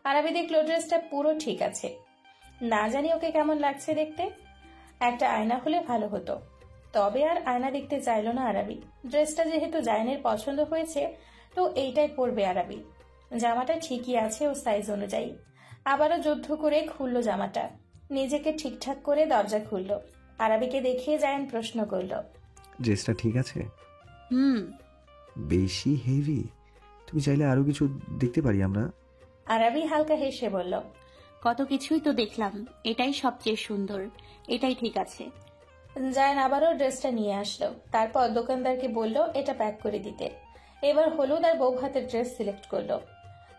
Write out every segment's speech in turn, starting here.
আরাবি দেখলো ড্রেসটা পুরো ঠিক আছে। না জানি ওকে কেমন লাগছে দেখতে, একটা আয়না হলে ভালো হতো। তবে আর আয়না দেখতে চাইল না আরাবি। ড্রেসটা যেহেতু জায়ানের পছন্দ হয়েছে, তো এইটাই পরবে আরাবি। জামাটা ঠিকই আছে ও সাইজ অনুযায়ী। আবারও যুদ্ধ করে খুললো জামাটা, নিজেকে ঠিকঠাক করে দরজা খুলল। আরাবিকে দেখিয়ে জায়ান প্রশ্ন করল, ড্রেসটা ঠিক আছে? হুম। বেশি হেভি? তুমি চাইলে আরো কিছু দেখতে পারি আমরা। আরাবি হালকা হেসে বলল, কত কিছুই তো দেখলাম, এটাই সবচেয়ে সুন্দর, এটাই ঠিক আছে। জায়ান আবারও ড্রেসটা নিয়ে আসলো। তারপর দোকানদারকে বলল এটা প্যাক করে দিতে। এবার হলুদ আর বউ হাতের ড্রেস সিলেক্ট করলো।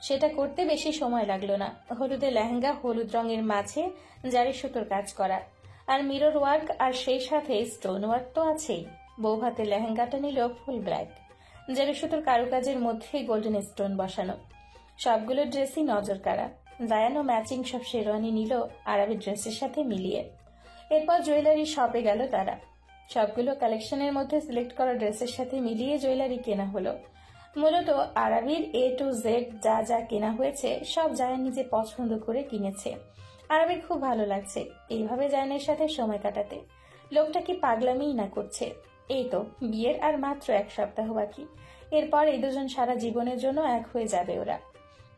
সেটা করতে বেশি সময় লাগলো না। হলুদের লেহেঙ্গা, হলুদ রঙের মাঝে জারি সুতোর কাজ করা, আর মিরর ওয়ার্ক, আর সেই সাথে স্টোন ওয়ার্ক তো আছেই। বউ হাতের লেহেঙ্গাটা নিল ফুল ব্ল্যাক, জারি সুতোর কারুকাজের মধ্যে গোল্ডেন স্টোন বসানো। সবগুলো ড্রেসই নজর কাড়া। জায়ানও ম্যাচিং সব শেরওয়ানি নিল আরবি ড্রেসের সাথে মিলিয়ে। এরপর জুয়েলারি শপে গেল তারা। সবগুলো কালেকশনের মধ্যে সিলেক্ট করা ড্রেসের সাথে মিলিয়ে জুয়েলারি কেনা হলো। মূলত আরবির A to Z যা যা কেনা হয়েছে সব জায়ান নিজে পছন্দ করে কিনেছে। আরবির খুব ভালো লাগছে এইভাবে জায়ানের সাথে সময় কাটাতে। লোকটা কি পাগলামিই না করছে। এই তো বিয়ের আর মাত্র 1 সপ্তাহ বাকি। এরপর এই দুজন সারা জীবনের জন্য এক হয়ে যাবে ওরা।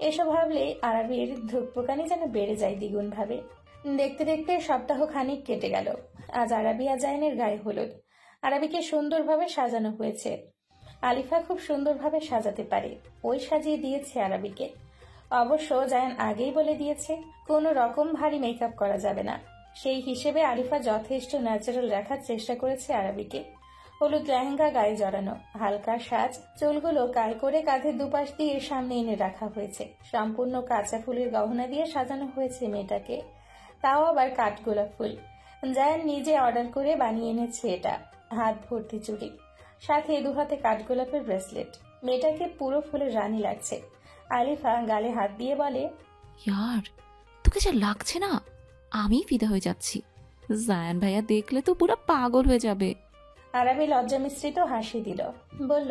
এসব ভাবলে আরবির ধুকপুকানি যেন বেড়ে যায় দ্বিগুণ ভাবে। দেখতে দেখতে সপ্তাহ খানিক কেটে গেল। আজ আরবি আর জায়ানের গায়ে হলুদ। আরবিকে সুন্দরভাবে সাজানো হয়েছে। আলিফা খুব সুন্দরভাবে সাজাতে পারে, ওই সাজিয়ে দিয়েছে আরবিকে। অবশ্য জায়ান আগেই বলে দিয়েছে কোনো রকম ভারী মেকআপ করা যাবে না। সেই হিসেবে আলিফা যথেষ্ট ন্যাচারাল রাখার চেষ্টা করেছে আরবিকে। হলুদ লেহেঙ্গা গায়ে জড়ানো, হালকা সাজ, চুলগুলো কাল করে কাঁধের দুপাশ দিয়ে সামনে এনে রাখা হয়েছে। সম্পূর্ণ কাঁচা ফুলের গহনা দিয়ে সাজানো হয়েছে মেয়েটাকে, তাও আবার কাঠগোলাপ ফুল। জায়ান নিজে অর্ডার করে বানিয়ে এনেছে এটা। হাত ভর্তি চুড়ি, সাথে 2 হাতে কাঠগোলাপের ব্রেসলেট। মেয়েটাকে পুরো ফুলের রানী লাগছে। আলিফা গালে হাত দিয়ে বলে, ইয়ার তোকে যা লাগছে না, আমি ফিদা হয়ে যাচ্ছি। জায়ান ভাইয়া দেখলে তো পুরো পাগল হয়ে যাবে। আরবি লজ্জা মিশ্রিত হাসি দিল, বলল,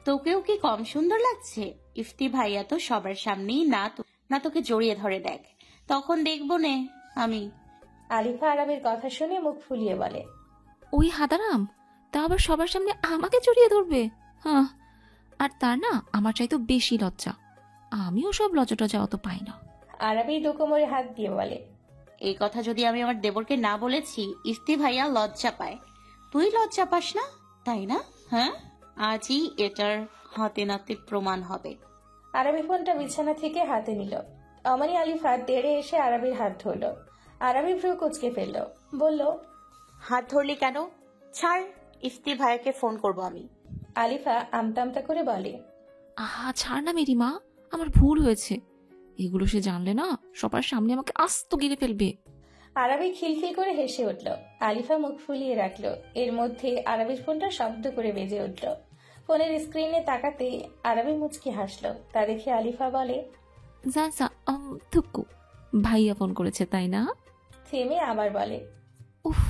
তোকেও কি কম সুন্দর লাগছে? ইফতি ভাইয়া তো সবার সামনেই না তোকে জড়িয়ে ধরে দেখ, তখন দেখবো নে আমি। আলিফা আরবির কথা শুনে মুখ ফুলিয়ে বলে, ওই হাদারাম তা আবার সবার সামনে আমাকে জড়িয়ে ধরবে? হ্যাঁ, আর তার না আমার চাইতো বেশি লজ্জা। আমিও সব লজ্জা টজ্জা অত পাই না। আরবি ডুকোমরে হাত দিয়ে বলে, এই কথা যদি আমি আমার দেবরকে না বলেছি, ইফতি ভাইয়া লজ্জা পায়। তুই লজ্জা পাস না, তাই না? হ্যাঁ, আজই এটার হাতে নাতে প্রমাণ হবে। আরবি ফোনটা বিছানা থেকে হাতে নিল। অমনি আলিফা তেড়ে এসে আরবির হাত ধরল। আরবি ভ্রু কুচকে ফেলল, বলল, হাত ধরলি কেন? ছাড়, ইফতি ভাইয়াকে ফোন করব আমি। আলিফা আমতা আমতা করে বলে, আহা ছাড় না মেরি মা, আমার ভুল হয়েছে। এগুলো সে জানলে না সবার সামনে আমাকে আস্ত গিলে ফেলবে। আরবি খিলখিল করে হেসে উঠল। আলিফা মুখ ফুলিয়ে রাখল। এর মধ্যে আরবির ফোনটা শব্দ করে বেজে উঠল। ফোনের স্ক্রিনে তাকাতে আরবি মুচকি হাসল। তা দেখে আলিফা বলে, যা থুক্কু, ভাইয়া ফোন করেছে তাই না? থেমে আবার বলে, উফ,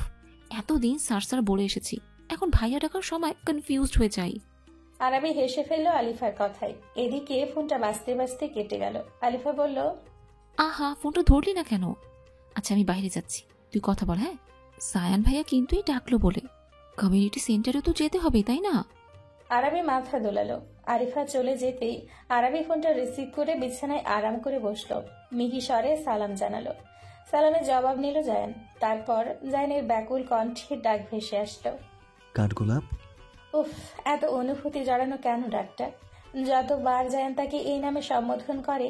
এতদিন স্যার বলে এসেছি, এখন ভাইয়া ডাকার সময় কনফিউজড হয়ে যাই। আরবি হেসে ফেলল আলিফার কথায়। এদিকে ফোনটা বাজতে বাজতে কেটে গেল। আলিফা বলল, আহা ফোনটা ধরলি না কেন? আচ্ছা আমি বাইরে যাচ্ছি, তুই কথা বল। হ্যাঁ, সায়ান ভাইয়া কিন্তু ডাকলো বলে কমিউনিটি সেন্টারে তো যেতে হবে তাই না? আরবি মাথা দোলালো। আরিফা চলে যেতেই আরবি ফোনটা রিসিভ করে বিছানায় আরাম করে বসলো। মিহি স্বরে সালাম জানালো। সালামের জবাব নিল জায়ান। তারপর জায়ানের ব্যাকুল কণ্ঠে ডাক ভেসে আসলো, কাঠগোলাপ। উফ, এত অনুভূতি জড়ানো কেন ডাকটা? যতবার জায়ান তাকে এই নামে সম্বোধন করে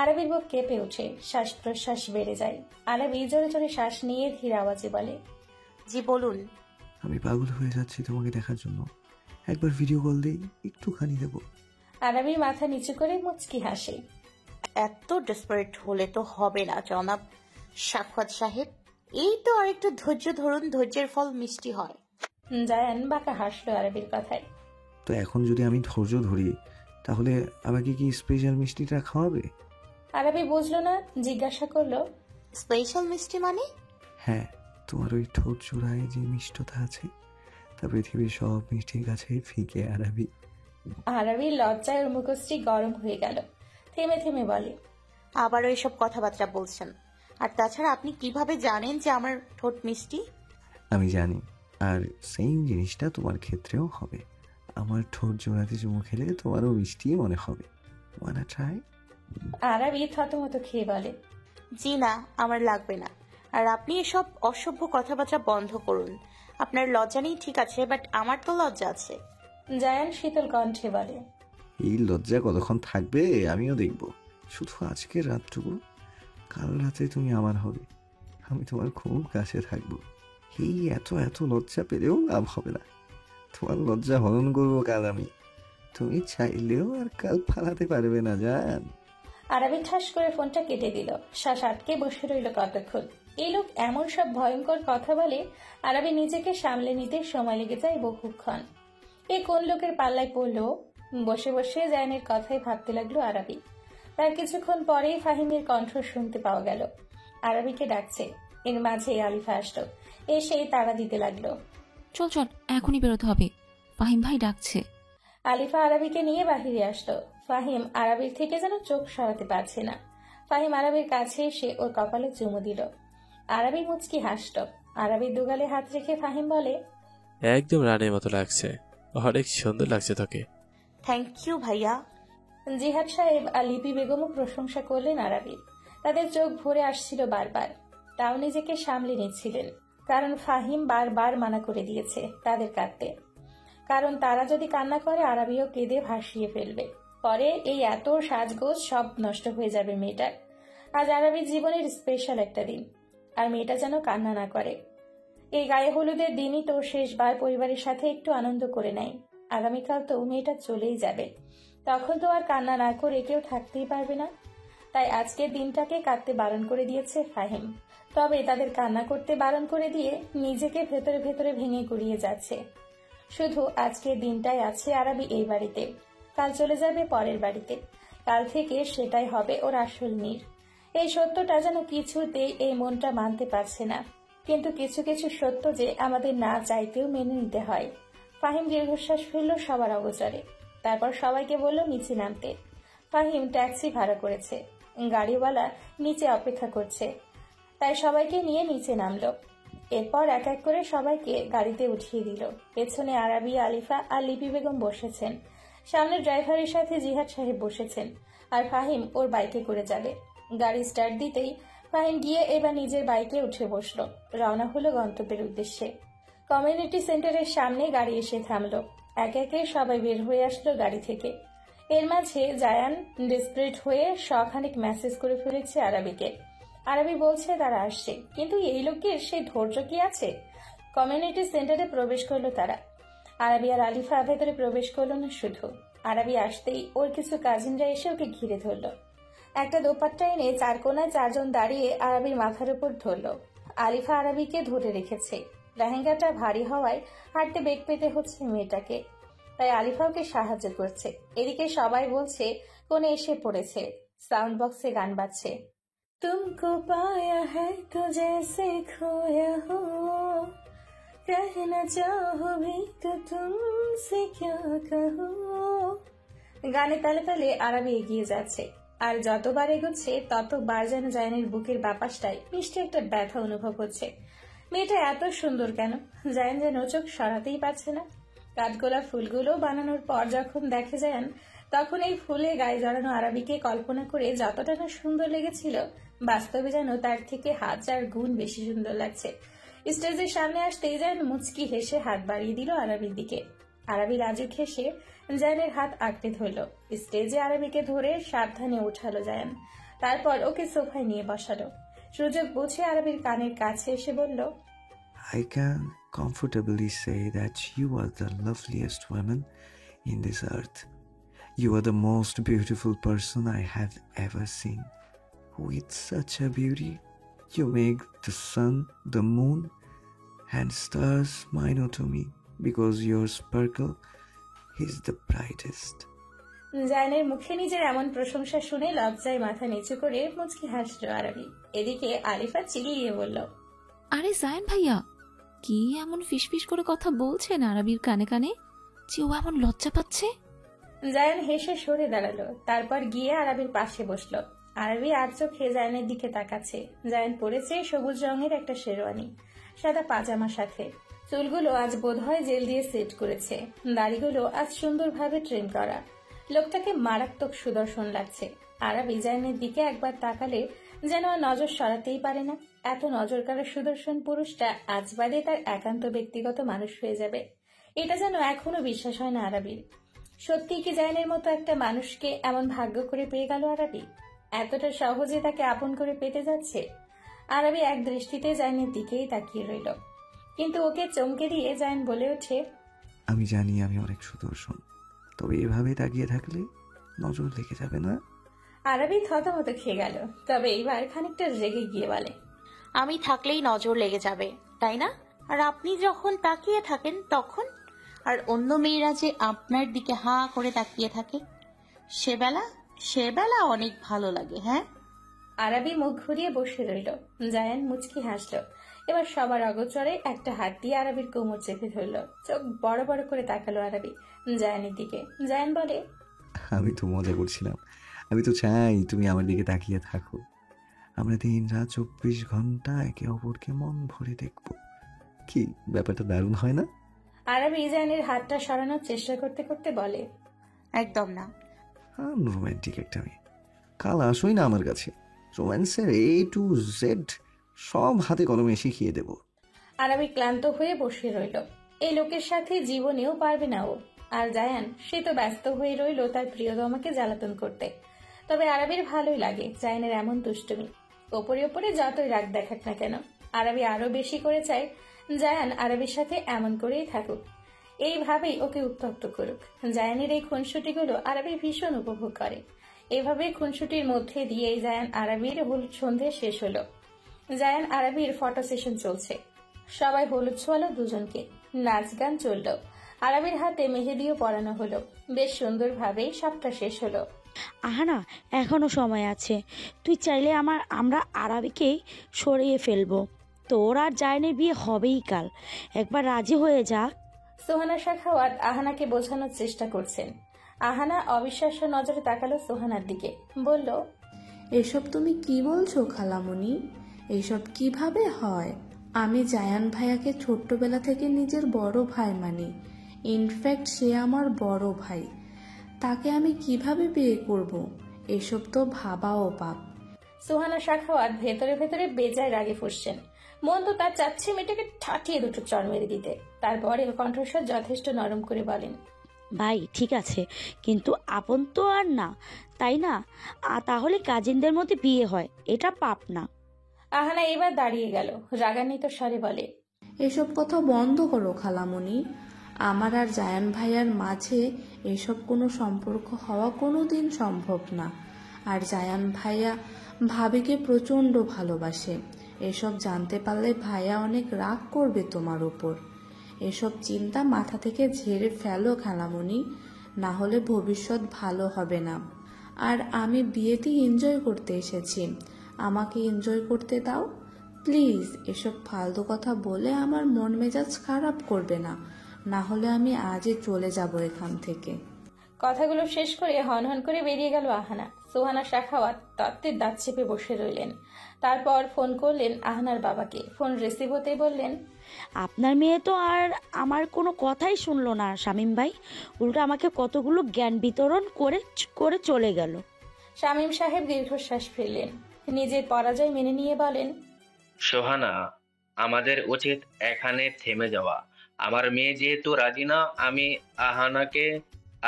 আরবির বুক কেঁপে ওঠে, শ্বাস প্রশ্বাস বেড়ে যায়। আরবি জোরে জোরে শ্বাস নিয়ে ধীর আওয়াজে বলে, জি বলুন। আমি পাগল হয়ে যাচ্ছি তোমাকে দেখার জন্য। একবার ভিডিও কল দিই, একটুখানি দেবো। আরবি মাথা নিচু করে মুচকি হাসে। এত ডেসপারেট হলে তো হবে না জনাব সাখাওয়াত সাহেব। এই তো আরেকটু ধৈর্য ধরুন, ধৈর্যের ফল মিষ্টি হয়। জায়ান বাঁকা হাসলো আরবির কথায়। তো এখন যদি আমি ধৈর্য ধরি, তাহলে আমাকে কি স্পেশাল মিষ্টিটা খাওয়াবে? আরবি বুঝলো না, জিজ্ঞাসা করলো, স্পেশাল মিষ্টি মানে? হ্যাঁ, তোমার ওই ঠোঁট জোড়ায় যে মিষ্টতা আছে তা পৃথিবীর সব মিষ্টির কাছে ফিকে। আরবি আরবির লজ্জায় ওর মুখশ্রী গরম হয়ে গেল। থেমে থেমে বলে, আবারও এসব কথাবার্তা বলছেন। আর তাছাড়া আপনি কিভাবে জানেন যে আমার ঠোঁট মিষ্টি? আমি জানি, আর সেম জিনিসটা তোমার ক্ষেত্রেও হবে। আমার ঠোঁট জোড়াতে চুমু খেলে তোমারও মিষ্টি মনে হবে। ওয়ানা ট্রাই? আরাবি থতমত খেয়ে বলে, জি না, আমার লাগবে না। আর আপনি এসব অসভ্য কথাবার্তা বন্ধ করুন। আপনার লজ্জা নেই ঠিক আছে, বাট আমার তো লজ্জা আছে। জায়ান শীতল কণ্ঠে বলে, এই লজ্জা কতক্ষণ থাকবে আমিও দেখব। শুধু আজকের রাতটুকু, কাল রাতে তুমি আমার হবে, আমি তোমার খুব কাছে থাকবো। এই এত এত লজ্জা পেলেও লাভ হবে না, তোমার লজ্জা হরণ করবো কাল আমি। তুমি চাইলেও আর কাল ফালাতে পারবে না জান। আরাবি ঠাস করে ফোনটা কেটে দিল। শ্বাস আটকে বসে রইল কতক্ষণ। এই লোক এমন সব ভয়ঙ্কর কথা বলে, আরাবি নিজেকে সামলে নিতে সময় লেগে যায় বহুক্ষণ। এ কোন লোকের পাল্লায় পড়লো? বসে বসে জায়ানের কথাই ভাবতে লাগলো আরাবি। তার কিছুক্ষণ পরেই ফাহিমের কণ্ঠ শুনতে পাওয়া গেল। আরাবিকে ডাকছে। এর মাঝে আলিফা আসলো, এসে তাড়া দিতে লাগলো। চল চল, এখনই বেরোতে হবে, ফাহিম ভাই ডাকছে। আলিফা আরাবিকে নিয়ে বাহিরে আসলো। ফাহিম আরাবির থেকে যেন চোখ সরাতে পারছে না। ফাহিম আরাবির কাছে এসে ওর কপালে চুমু দিল। আরাবি মুচকি হাসল। আরাবির দুগালে হাত রেখে ফাহিম বলে, একদম রানের মতো লাগছে, অনেক সুন্দর লাগছে তোকে। থ্যাংক ইউ ভাইয়া। জিহাদ সাহেব আর লিপি বেগমও প্রশংসা করলেন আরাবির। তাদের চোখ ভরে আসছিল বারবার। তাও নিজেকে সামলে নিচ্ছিলেন, কারণ ফাহিম বারবার মানা করে দিয়েছে তাদের কাঁদতে। কারণ তারা যদি কান্না করে আরাবিও কেঁদে ভাসিয়ে ফেলবে। পরে এই এত সাজগোজ সব নষ্ট হয়ে যাবে মেয়েটার। আজ আরাবির জীবনের স্পেশাল একটা দিন, আর মেয়েটা যেন কান্না না করে। এই গায়ে হলুদের দিনই তো শেষবার পরিবারের সাথে একটু আনন্দ করে নেয়। আগামীকাল তো মেয়েটা চলেই যাবে, তখন তো আর কান্না না করে কেউ থাকতেই পারবে না। তাই আজকের দিনটাকে কাটতে বারণ করে দিয়েছে ফাহিম। তবে তাদের কান্না করতে বারণ করে দিয়ে নিজেকে ভেতরে ভেতরে ভেঙে গুড়িয়ে যাচ্ছে। শুধু আজকের দিনটাই আছে আরাবি এই বাড়িতে, কাল চলে যাবে পরের বাড়িতে। কাল থেকে সেটাই হবে ওর আসল নীর। এই সত্যটা যেন কিছুতেই এই মনটা মানতে পারছে না। কিন্তু কিছু কিছু সত্য যে আমাদের না চাইতেও মেনে নিতে হয়। ফাহিম দীর্ঘশ্বাস ফেলল সবার অগোচরে। তারপর সবাইকে বলল নিচে নামতে। ফাহিম ট্যাক্সি ভাড়া করেছে, গাড়িওয়ালা নিচে অপেক্ষা করছে, তাই সবাইকে নিয়ে নিচে নামলো। এরপর এক এক করে সবাইকে গাড়িতে উঠিয়ে দিল। পেছনে আরাবি, আলিফা আর লিপি বেগম বসেছেন। সামনে ড্রাইভারের সাথে জিহাদ সাহেব বসেছেন, আর ফাহিম ওর বাইকে করে যাবে। গাড়ি স্টার্ট দিতেই ফাহিম গিয়ে এবার নিজের বাইকে উঠে বসলো। রওনা হলো গন্তব্যের উদ্দেশ্যে। কমিউনিটি সেন্টারের সামনে গাড়ি এসে থামলো। এক একে সবাই বের হয়ে আসলো গাড়ি থেকে। এর মাঝে জায়ান ডেসপারেট হয়ে শখানেক মেসেজ করে ফেলেছে আরাবিকে। আরাবি বলছে তারা আসছে, কিন্তু এই লোকের সেই ধৈর্য কি আছে? কমিউনিটি সেন্টারে প্রবেশ করলো তারা। আরাবি আর আলিফা ভেতরে প্রবেশ করলো না শুধু, আরাবি আসতেই ওর কিছু কাজিনরা এসে ওকে ঘিরে ধরলো। একটা দোপাট্টা এনে চার কোনায় চারজন দাঁড়িয়ে আরাবির মাথার উপর ধরলো। আলিফা আরাবিকে ধরে রেখেছে। লেহেঙ্গাটা ভারী হওয়ায় হাঁটতে বেগ পেতে হচ্ছে মেয়েটাকে, তাই আলিফা ওকে সাহায্য করছে। এদিকে সবাই বলছে কোনে এসে পড়েছে। সাউন্ড বক্সে গান বাজছে। तुमको पाया है तो जैसे खोया हो, कहना चाहो भी तो तुमसे क्या कहो। গানে তালে তালে আরাবি এগিয়ে যাচ্ছে, আর যতবার এগোচ্ছে ততবার যেন জায়ানের বুকের বাপাসটায় মিষ্টি একটা ব্যথা অনুভব হচ্ছে। মেয়েটা এত সুন্দর কেন? জায়ান যেন চোখ সরাতেই পারছে না। কাঠগোলাপ ফুলগুলো বানানোর পর যখন দেখে জায়ান, তখন এই ফুলে গায়ে জড়ানো আরাবিকে কল্পনা করে যতটা না সুন্দর লেগেছিল, বাস্তবে যেন তার থেকে 1000 গুণ বেশি সুন্দর লাগছে। স্টেজের সামনে আসতেই জায়ান মুচকি হেসে হাত বাড়িয়ে দিল আরাবির দিকে। আরাবি লাজুক হেসে জায়ানের হাত আঁকড়ে ধরল। স্টেজে আরাবিকে ধরে সাবধানে উঠালো জায়ান। তারপর ওকে সোফায় নিয়ে বসালো। সুযোগ বুঝে আরাবির কানের কাছে এসে বলল, I can comfortably say that you are the loveliest woman in this earth. You are the most beautiful person I have ever seen. With such a beauty, you make the sun, the moon, and stars minor to me because your sparkle is the brightest. জায়ানের মুখে নিজের এমন প্রশংসা শুনে লজ্জায় মাথা নিচু করে মুচকি হাসল আরাবি। এদিকে আলিফা চিল্লিয়ে বলল, আরে জায়ান ভাইয়া, কি এমন ফিসফিস করে কথা বলছেন আরাবির কানে কানে যে ও এমন লজ্জা পাচ্ছে? জায়ান হেসে সরে দাঁড়ালো। তারপর গিয়ে আরাবির পাশে বসলো। আরবি আর চোখে জায়ানের দিকে তাকাচ্ছে। জায়ান পরেছে সবুজ রঙের একটা শেরওয়ানি, সাদা পাজামার সাথে। চুলগুলো আজ বোধহয় জেল দিয়ে সেট করেছে, দাড়িগুলো আজ সুন্দরভাবে ট্রিম করা। লোকটাকে মারাত্মক সুদর্শন লাগছে। আরবি জায়ানের দিকে একবার তাকালে যেন আর নজর সরাতেই পারে না। এত নজর কাড়া সুদর্শন পুরুষটা আজ বাদে তার একান্ত ব্যক্তিগত মানুষ হয়ে যাবে, এটা যেন এখনো বিশ্বাস হয় না আরবির। সত্যি কি জায়ানের মতো একটা মানুষকে এমন ভাগ্য করে পেয়ে গেল আরবি? এতটা সহজে তাকে আপন করে পেতে যাচ্ছে? আরবি এক দৃষ্টিতে জায়ানের দিকেই তাকিয়ে রইল, কিন্তু ওকে চমকে দিয়ে জায়ান বলে ওঠে, আমি জানি আমি অনেক সুদর্শন, তবে এভাবে তাকিয়ে থাকলে নজর লেগে যাবে না? আরবি থতমত খেয়ে গেল, তবে এইবার খানিকটা রেগে গিয়ে বলে, আমি থাকলেই নজর লেগে যাবে, তাই না? আর আপনি যখন তাকিয়ে থাকেন তখন? আর অন্য মেয়েরা যে আপনার দিকে হা করে তাকিয়ে থাকে, সেবেলা অনেক ভালো লাগে। হ্যাঁ, আরবি মুখ ঘুরিয়ে বসে রইল। জায়ান মুচকি হাসল। এবার সবার অগোচরে একটা হাত দিয়ে আরবির কোমর চেপে ধরল। চোখ বড় বড় করে তাকালো আরবি জায়ানের দিকে। জায়ান বলে, আমি তো মজা করছিলাম, আমি তো চাই তুমি আমার দিকে তাকিয়ে থাকো। আমরা দিন রাত 24 ঘন্টা একে অপরকে মন ভরে দেখবো। কি ব্যাপারটা দারুণ হয় না? আরবি জায়ানের হাতটা সরানোর চেষ্টা করতে করতে বলে, একদম না। রোম্যান্টিক একটা মেয়ে, কাল আসোই না আমার কাছে, রোম্যান্সের A to Z সব হাতে কলমে শিখিয়ে দেব। আরবি ক্লান্ত হয়ে বসে রইল। এই লোকের সাথে জীবনেও পারবে না ও। আর জায়ান, সে তো ব্যস্ত হয়ে রইল তার প্রিয়তমাকে জ্বালাতন করতে। তবে আরবির ভালোই লাগে জায়ানের এমন দুষ্টুমি। ওপরে ওপরে যতই রাগ দেখাক না কেন, আরবি আরো বেশি করে চায় জায়ান আরবির সাথে এমন করেই থাকুক, এইভাবেই ওকে উত্তপ্ত করুক। জায়ানের এই খুনসুটিগুলো আরবি ভীষণ উপভোগ করে। এভাবে খুনসুটির মধ্যে দিয়ে জায়ান আরবির হলুদ সন্ধে শেষ হলো। জায়ান আরবির ফটো সেশন চলছে। সবাই হলুদ ছোঁয়ালো দুজনকে, নাচ গান চলল। আরবির হাতে মেহেদিও পরানো হলো। বেশ সুন্দরভাবেই সবটা শেষ হলো। আহানা, এখনো সময় আছে। তুই চাইলে আমরা আরবিকেই সরিয়ে ফেলবো। তোর আর জায়নের বিয়ে হবেই কাল। একবার রাজি হয়ে যা। সোহানা শাখাওয়াত আহানাকে বোঝানোর চেষ্টা করছেন। আহানা অবিশ্বাস্য নজরে তাকালো সোহানার দিকে, বলল, এসব তুমি কি বলছো খালামণি? এসব কিভাবে হয়? আমি জায়ান ভাইয়াকে ছোট্টবেলা থেকে নিজের বড় ভাই মানি। ইনফ্যাক্ট সে আমার বড় ভাই। তাকে আমি কিভাবে বিয়ে করব? এসব তো ভাবাও পাপ। সোহানা শাখাওয়াত ভেতরে ভেতরে বেজায় রাগে ফুঁসছেন। মন তো তার চাচ্ছে মেয়েটাকে ঠাটিয়ে দুটো চড় মেরে দিতে। তারপরে কণ্ঠস্বর যথেষ্ট নরম করে বলেন, ভাই ঠিক আছে, কিন্তু আপন তো আর না, তাই না? তাহলে কাজিনদের মধ্যে বিয়ে হয়, এটা পাপ না। আহানা এবার দাঁড়িয়ে গেল, রাগান্বিত স্বরে বলে, এসব কথা বন্ধ করো খালামণি। আমার আর জায়ান ভাইয়ার মাঝে এসব কোনো সম্পর্ক হওয়া কোনো দিন সম্ভব না। আর জায়ান ভাইয়া ভাবিকে প্রচণ্ড ভালোবাসে। এসব জানতে পারলে ভাইয়া অনেক রাগ করবে তোমার উপর। এসব চিন্তা মাথা থেকে ঝেড়ে ফেলো খালামণি, না হলে ভবিষ্যৎ ভালো হবে না। আর আমি বিয়েতেই এনজয় করতে এসেছি, আমাকে এনজয় করতে দাও প্লিজ। এসব ফালতু কথা বলে আমার মন মেজাজ খারাপ করবে না, না হলে আমি আজই চলে যাব এখান থেকে। কথাগুলো শেষ করে হনহন করে বেরিয়ে গেল আহানা। সোহানা শাখাওয়াত তত্ত্বের দাঁত চেপে বসে রইলেন। তারপর ফোন করলেন আহানার বাবাকে। ফোন রিসিভ হতেই বললেন, আপনার মেয়ে তো আর আমার কোনো কথাই শুনলো না শামীম ভাই, উল্টো আমাকে কতগুলো জ্ঞান বিতরণ করে চলে গেল। শামীম সাহেব দীর্ঘশ্বাস ফেললেন, নিজের পরাজয় মেনে নিয়ে বলেন, সোহানা, আমাদের উচিত এখানে থেমে যাওয়া। আমার মেয়ে যেহেতু রাজি না, আমি আহানাকে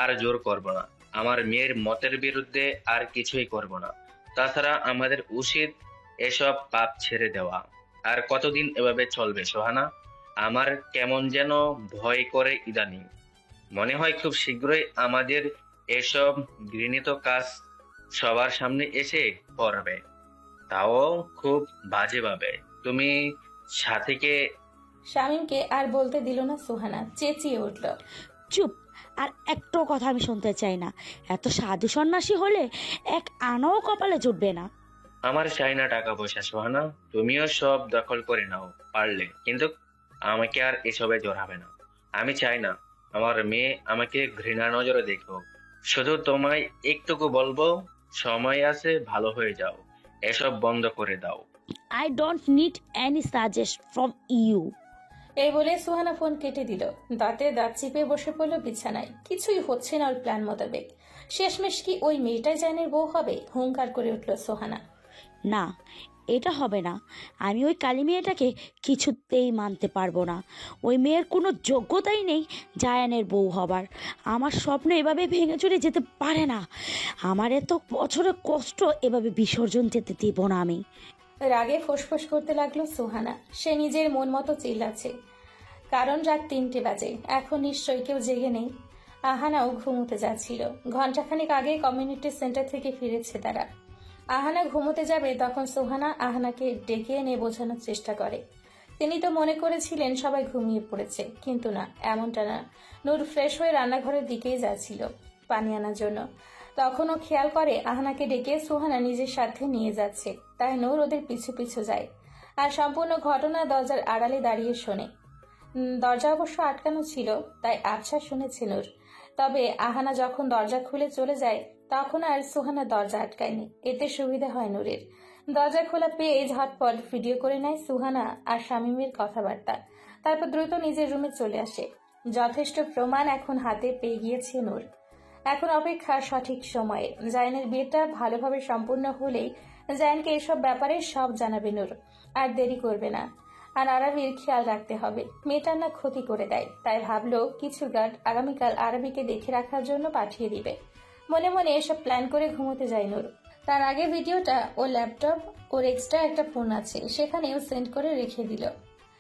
আর জোর করব না। আমার মেয়ের মতের বিরুদ্ধে আর কিছুই করব না। তাছাড়া আমাদের উচিত এসব পাপ ছেড়ে দেওয়া। আর কতদিন এভাবে চলবে সোহানা? আমার কেমন যেন ভয় করে ইদানিং। মনে হয় খুব শীঘ্রই আমাদের এসব ঘৃণিত কাজ সবার সামনে এসে পড়বে, তাও খুব বাজেভাবে। তুমি সাথীকে। শামীমকে আর বলতে দিল না সোহানা, চেঁচিয়ে উঠল, চুপ! আর একটু কথা আমি শুনতে চাই না। এত সাধু সন্ন্যাসী হলে এক আনাও কপালে জুটবে না। আমার চাই না টাকা পয়সা সোহানা, তুমিও সব দখল করে নাও পারলে, কিন্তু আমাকে আর এসবে জড়াবে না। আমি চাই না আমার মেয়ে আমাকে ঘৃণা নজরে দেখো। শুধু তোমায় একটুকু বলবো, সময় আছে, ভালো হয়ে যাও। এসব বন্ধ করে দাও। I don't need any suggest from you. এই বলে সুহানা ফোন কেটে দিল। দাঁতে দাঁত চিপে বসে পড়ল বিছানায়। কিছুই হচ্ছে না ওর প্ল্যান মোতাবেক। শেষমেশ কি ওই মেয়েটাই জায়ানের বউ হবে? হুঙ্কার করে উঠল সোহানা। না, এটা হবে না। আমি ওই কালী মেয়েটাকে কিছুতেই মানতে পারবো না। ওই মেয়ের কোনো যোগ্যতাই নেই জায়ানের বউ হবার। আমার স্বপ্ন এভাবে ভেঙে চুরে যেতে পারে না। আমার এত বছরের কষ্ট এভাবে বিসর্জন যেতে দেব না আমি। রাগে ফোঁসফোঁস করতে লাগলো সোহানা। সে নিজের মন মতো চিল্লাচ্ছে, কারণ রাত 3টে বাজে। এখন নিশ্চয়ই কেউ জেগে নেই। আহানাও ঘুমোতে যাচ্ছিল। ঘন্টাখানেক আগে কমিউনিটি সেন্টার থেকে ফিরেছে তারা। আহানা ঘুমোতে যাবে তখন সোহানা আহানাকে ডেকে এনে বোঝানোর চেষ্টা করে। তিনি তো মনে করেছিলেন সবাই ঘুমিয়ে পড়েছে, কিন্তু না, এমনটা না। নূর ফ্রেশ হয়ে রান্নাঘরের দিকেই যাচ্ছিল পানি আনার জন্য। তখনও খেয়াল করে আহানাকে ডেকে সোহানা নিজের সাথে নিয়ে যাচ্ছে। তাই নূর ওদের পিছু পিছু যায় আর সম্পূর্ণ ঘটনা দরজার আড়ালে দাঁড়িয়ে শোনে। দরজা অবশ্য আটকানো ছিল, তাই আবছা শুনেছে নূর। তবে আহানা যখন দরজা খুলে চলে যায় তখন আর সোহানা দরজা আটকায়নি। এতে সুবিধা হয় নূরের। দরজা খোলা পেয়ে ঝটপট ভিডিও করে নেয় সুহানা আর শামীমের কথাবার্তা। তারপর দ্রুত নিজের রুমে চলে আসে। যথেষ্ট প্রমাণ এখন হাতে পেয়ে গিয়েছে নূর। এখন অপেক্ষা সঠিক সময়ে। জায়ানের বিয়েটা ভালোভাবে সম্পূর্ণ হলেই জায়ানকে এসব ব্যাপারে সব জানাবে নূর। আর দেরি করবে না। আর আরবির খেয়াল রাখতে হবে, মেয়েটার না ক্ষতি করে দেয়। তাই ভাবলো কিছু গার্ড আগামীকাল আরবিকে দেখে রাখার জন্য পাঠিয়ে দিবে। মনে মনে এসব প্ল্যান করে ঘুমোতে যায় নূর। তার আগে ভিডিওটা ও ল্যাপটপ, ওর এক্সট্রা একটা ফোন আছে সেখানেও সেন্ড করে রেখে দিল।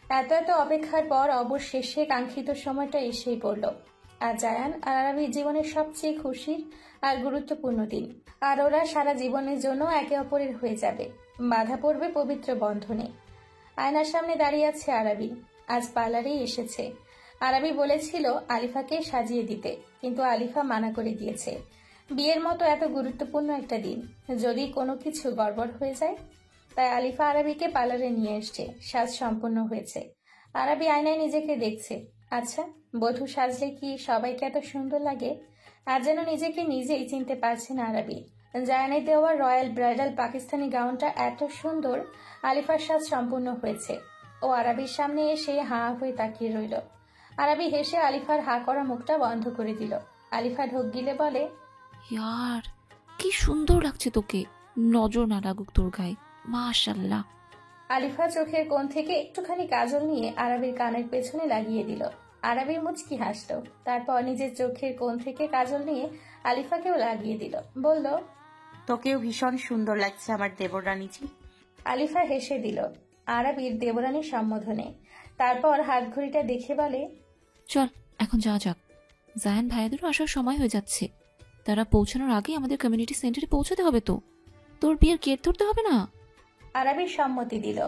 এত অপেক্ষার পর অবশেষে কাঙ্ক্ষিত সময়টা এসেই পড়ল। আর জায়ান আর আরবির জীবনের সবচেয়ে খুশির আর গুরুত্বপূর্ণ দিন। আর ওরা সারা জীবনের জন্য একে অপরের হয়ে যাবে। বাধা পড়বে পবিত্র বন্ধনে। আয়নার সামনে দাঁড়িয়ে আছে আরবি। আজ পার্লারেই এসেছে। আরবি বলেছিল আলিফাকে সাজিয়ে দিতে, কিন্তু আলিফা মানা করে দিয়েছে। বিয়ের মতো এত গুরুত্বপূর্ণ একটা দিন, যদি কোনো কিছু গড়বড় হয়ে যায়। তাই আলিফা আরবিকে পার্লারে নিয়ে এসছে। সাজ সম্পূর্ণ হয়েছে। আরবি আয়নায় নিজেকে দেখছে। আচ্ছা, বধূ সাজলে কি সবাইকে এত সুন্দর লাগে? আর যেন নিজেকে নিজেই চিনতে পারছে না আরবি। জায়ানের দেওয়া রয়্যাল ব্রাইডাল পাকিস্তানি গাউনটা এত সুন্দর। আলিফার সাজ সম্পূর্ণ হয়েছে। ও আরবির সামনে এসে হাঁ হয়ে তাকিয়ে রইল। আরবি হেসে আলিফার হাঁ করা মুখটা বন্ধ করে দিল। আলিফা ঢোক গিলে বলে, ইয়ার কি সুন্দর লাগছে তোকে, নজর না লাগুক তোর গায়ে, মাশাআল্লাহ। আলিফা চোখের কোণ থেকে একটুখানি কাজল নিয়ে আরবির কানের পেছনে লাগিয়ে দিল। আরবি মুচকি হাসল। তারপর নিজের চোখের কোণ থেকে কাজল নিয়ে আলিফাকেও লাগিয়ে দিল। বলল, তোকেও ভীষণ সুন্দর লাগছে আমার দেবরানীজি। আলিফা হেসে দিল আরবির দেবরানীর সম্বোধনে। তারপর হাত ঘড়িটা দেখে বলে, চল এখন যাওয়া যাক, জায়ান ভাইয়াদেরও আসার সময় হয়ে যাচ্ছে। তারা পৌঁছানোর আগে আমাদের কমিউনিটি সেন্টারে পৌঁছাতে হবে তো, তোর বিয়ের গেট ধরতে হবে না? আরবির সম্মতি দিল।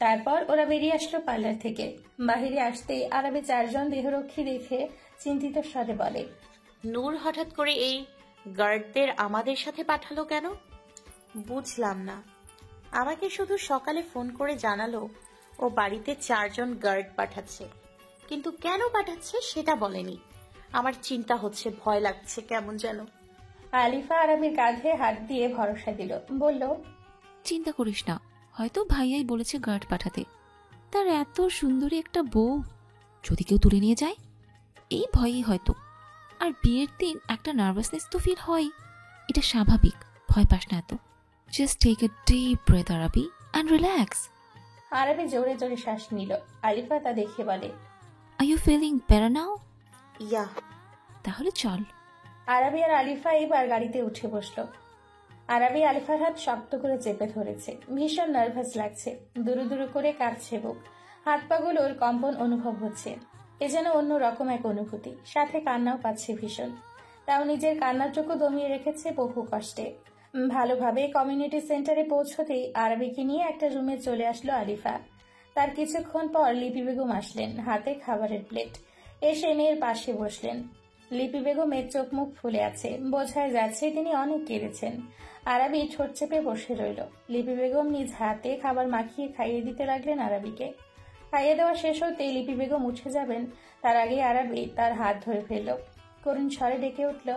তারপর ওরা বেরিয়ে আসলো পার্লার থেকে। বাহিরে আসতেই আরবি 4 জন দেহরক্ষী দেখে চিন্তিত স্বরে বলে, নূর হঠাৎ করে এই গার্ডদের আমাদের সাথে পাঠালো কেন? বুঝলাম না। আমাকে শুধু সকালে ফোন করে জানালো ও বাড়িতে 4 জন গার্ড পাঠাচ্ছে, কিন্তু কেন পাঠাচ্ছে সেটা বলেনি। আমার চিন্তা হচ্ছে, ভয় লাগছে কেমন যেন। আলিফা আরবির কাঁধে হাত দিয়ে ভরসা দিল। বলল, চিন্তা করিস না, হয়তো ভাইয়াই বলেছে গার্ড পাঠাতে। তার এত সুন্দরী একটা বউ, যদি কেউ তুলে নিয়ে যায়, এই ভয়ই হয়তো। আর বিয়ের দিন একটা নার্ভাসনেস তো ফিল হয়, এটা স্বাভাবিক, ভয় পাস না এত। Just take a deep breath Arbi and relax. Arbi জোরে জোরে শ্বাস নিল। আলিফা তা দেখে বলে, are you feeling better now? Yeah. তাহলে চল। আরবি আর আলিফা এবার গাড়িতে উঠে বসলো। আরবি আলিফার হাত শক্ত করে চেপে ধরেছে। ভীষণ নার্ভাস লাগছে। দুরু দুরু করে কাঁপছে বুক। হাত পাগুলোর কম্পন অনুভব হচ্ছে। এ যেন অন্য রকম এক অনুভূতি। সাথে কান্নাও পাচ্ছে ভীষণ। তাও নিজের কান্নাটুকু দমিয়ে রেখেছে বহু কষ্টে। ভালোভাবে কমিউনিটি সেন্টারে পৌঁছতেই আরবিকে নিয়ে একটা রুমে চলে আসলো আলিফা। তার কিছুক্ষণ পর লিপি বেগম আসলেন, হাতে খাবারের প্লেট। এসে মেয়ের পাশে বসলেন। লিপি বেগমের চোখ মুখ ফুলে আছে। বোঝাই যাচ্ছে তিনি অনেক কেঁদেছেন। আরবি ঠোঁট চেপে বসে রইল। লিপি বেগম নিজ হাতে খাবার মাখিয়ে খাইয়ে দিতে লাগলেন আরবিকে। খাইয়ে দেওয়া শেষ হতেই লিপি বেগম উঠে যাবেন, তার আগে আরবি তার হাত ধরে ফেলল। করুণ স্বরে ডেকে উঠল,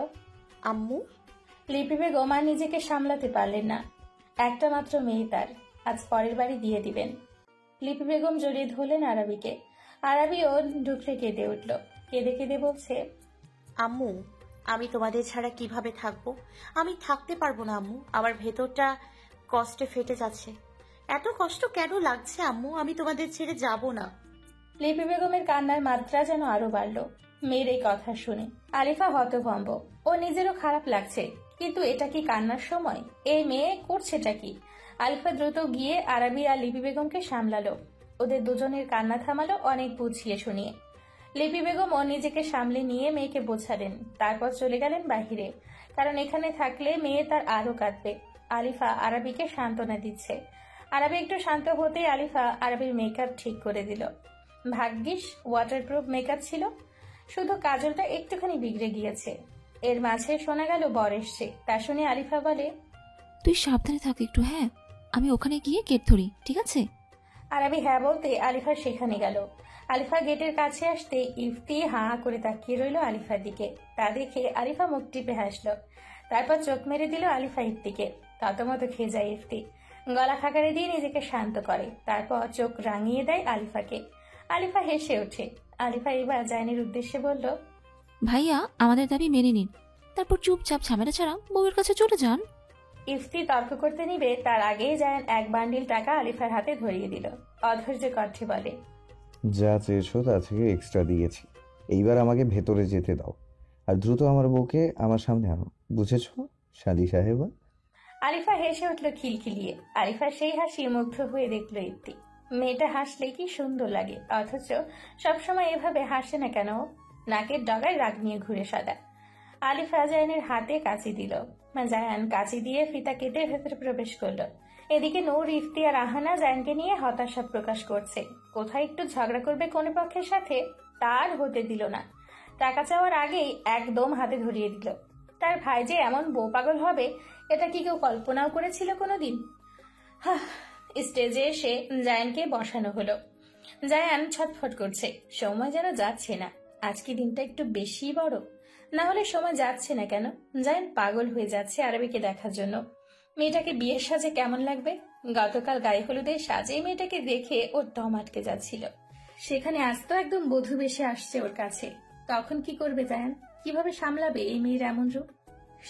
আম্মু। লিপি বেগম আর নিজেকে সামলাতে পারলেন না। একটা মাত্র মেয়ে তার, আজ পরের বাড়ি দিয়ে দিবেন। লিপি বেগম জড়িয়ে ধরলেন আরাবিকে। আরাবিও ঢুকরে কেঁদে উঠল। কেঁদে কেঁদে বলছে, আম্মু, আমি তোমাদের ছাড়া কিভাবে থাকবো? আমি থাকতে পারবো না আম্মু। আমার ভেতরটা কষ্টে ফেটে যাচ্ছে। এত কষ্ট কেন লাগছে আম্মু? আমি তোমাদের ছেড়ে যাব না। লিপি বেগমের কান্নার মাত্রা যেন আরো বাড়ল মেয়ের এই কথা শুনে। আলিফা হতভম্ব। ও নিজেরও খারাপ লাগছে, কিন্তু এটা কি কান্নার সময়? এই মেয়ে করছেটা কি? আলিফা দ্রুত গিয়ে আরাবি আর লিপি বেগমকে সামলালো। ওদের দুজনের কান্না থামালো অনেক বুঝিয়ে শুনিয়ে। লিপি বেগম ও নিজেকে সামলে নিয়ে মেয়েকে বোঝালেন, তারপর চলে গেলেন বাহিরে, কারণ এখানে থাকলে মেয়ে তার আরো কাঁদবে। আলিফা আরাবিকে সান্ত্বনা দিচ্ছে। আরাবি একটু শান্ত হতেই আলিফা আরাবির মেকআপ ঠিক করে দিল। ভাগ্যিস ওয়াটারপ্রুফ মেকআপ ছিল, শুধু কাজলটা একটুখানি বিগড়ে গিয়েছে। এর মাঝে শোনা গেল বর এসছে। তা শুনে আলিফা বলে, তুই সাবধানে থাক একটু, হ্যাঁ? আমি ওখানে গিয়ে গেট ধরি, ঠিক আছে? আরাবি হ্যাঁ বলতে আলিফা সেখানে গেল। আলিফা গেটের কাছে আসতে ইফতি হাঁ করে তাকিয়ে রইল আলিফার দিকে। তা দেখে আলিফা মুখ টিপে হাসল, তারপর চোখ মেরে দিল আলিফা ইফতিকে। ততমতো খেয়ে যায় ইফতি, গলা খাকারে দিয়ে নিজেকে শান্ত করে, তারপর চোখ রাঙিয়ে দেয় আলিফাকে। আলিফা হেসে ওঠে। আলিফা এবার জায়নের উদ্দেশ্যে বলল, ভাইয়া, আমাদের দাবি মেনে নিন, তারপর চুপচাপ ঝামেলা ছাড়া বউয়ের কাছে চলে যান। ইফতি তর্ক করতে নিবে তার আগেই জায়ান এক বান্ডিল টাকা আলিফার হাতে ধরিয়ে দিল। অধৈর্য কণ্ঠে বলে, যা চেয়েছো তা থেকে এক্সট্রা দিয়েছি, এইবার আমাকে ভেতরে যেতে দাও আর দ্রুত আমার বউকে আমার সামনে আনো, বুঝেছো শালি সাহেবা? আলিফা হেসে উঠল খিলখিলিয়ে। আলিফা সেই হাসি মুগ্ধ হয়ে দেখলো ইফতি। মেয়েটা হাসলে কি সুন্দর লাগে, অথচ সবসময় এভাবে হাসে না কেন? নাকের ডগায় রাগ নিয়ে ঘুরে সাদা। আলিফা জায়ানের হাতে কাঁচি দিল। জায়ান কাঁচি দিয়ে ফিতা কেটে ভেতরে প্রবেশ করলো। এদিকে নূর, ইফতি আর আহানা জায়ানকে নিয়ে হতাশা প্রকাশ করছে। কোথায় একটু ঝগড়া করবে কোন পক্ষের সাথে, তার হতে দিল না। টাকা চাওয়ার আগেই একদম হাতে ধরিয়ে দিল। তার ভাই যে এমন বউ পাগল হবে, এটা কি কেউ কল্পনাও করেছিল কোনোদিন? স্টেজে এসে জায়ানকে বসানো হলো। জায়ান ছটফট করছে, সময় যেন যাচ্ছে না। আজকে দিনটা একটু বেশি বড়, না হলে সময় যাচ্ছে না কেন? জায়ান পাগল হয়ে যাচ্ছে আরবিকে দেখার জন্য। মেয়েটাকে বিয়ের সাজে কেমন লাগবে? গতকাল গায়ে হলুদের সাজে মেয়েটাকে দেখে ওর দম আটকে যাচ্ছিল। সেখানে আজ তো একদম বধূ বেশে আসছে ওর কাছে। তখন কি করবে জায়ান? কিভাবে সামলাবে এই মেয়ের এমন রূপ?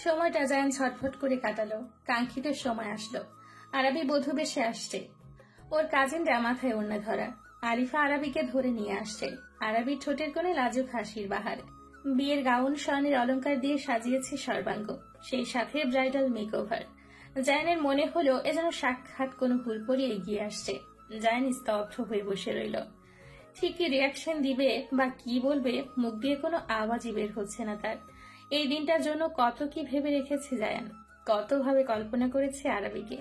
সময়টা জায়ান ছটফট করে কাটালো। কাঙ্ক্ষিত সময় আসলো। আরবি বধূ বেশে আসছে। ওর কাজিনরা মাথায় ওড়না ধরা। আলিফা আরবিকে ধরে নিয়ে আসছে। আরবির ঠোঁটের কোণে লাজুক হাসির বাহার। বিয়ের গাউন স্বর্ণের অলংকার দিয়ে সাজিয়েছে সর্বাঙ্গ, সেই সাথে ব্রাইডাল মেকওভার। জায়ানের মনে হলো এ যেন সাক্ষাৎ কোনো হুলপরি এগিয়ে আসছে। জায়ান স্তব্ধ হয়ে বসে রইল। ঠিক কি রিয়াকশন দিবে বা কি বলবে, মুখ দিয়ে কোনো আওয়াজই বের হচ্ছে না তার। এই দিনটার জন্য কত কি ভেবে রেখেছে জায়ান, কতভাবে কল্পনা করেছে আরবিকে।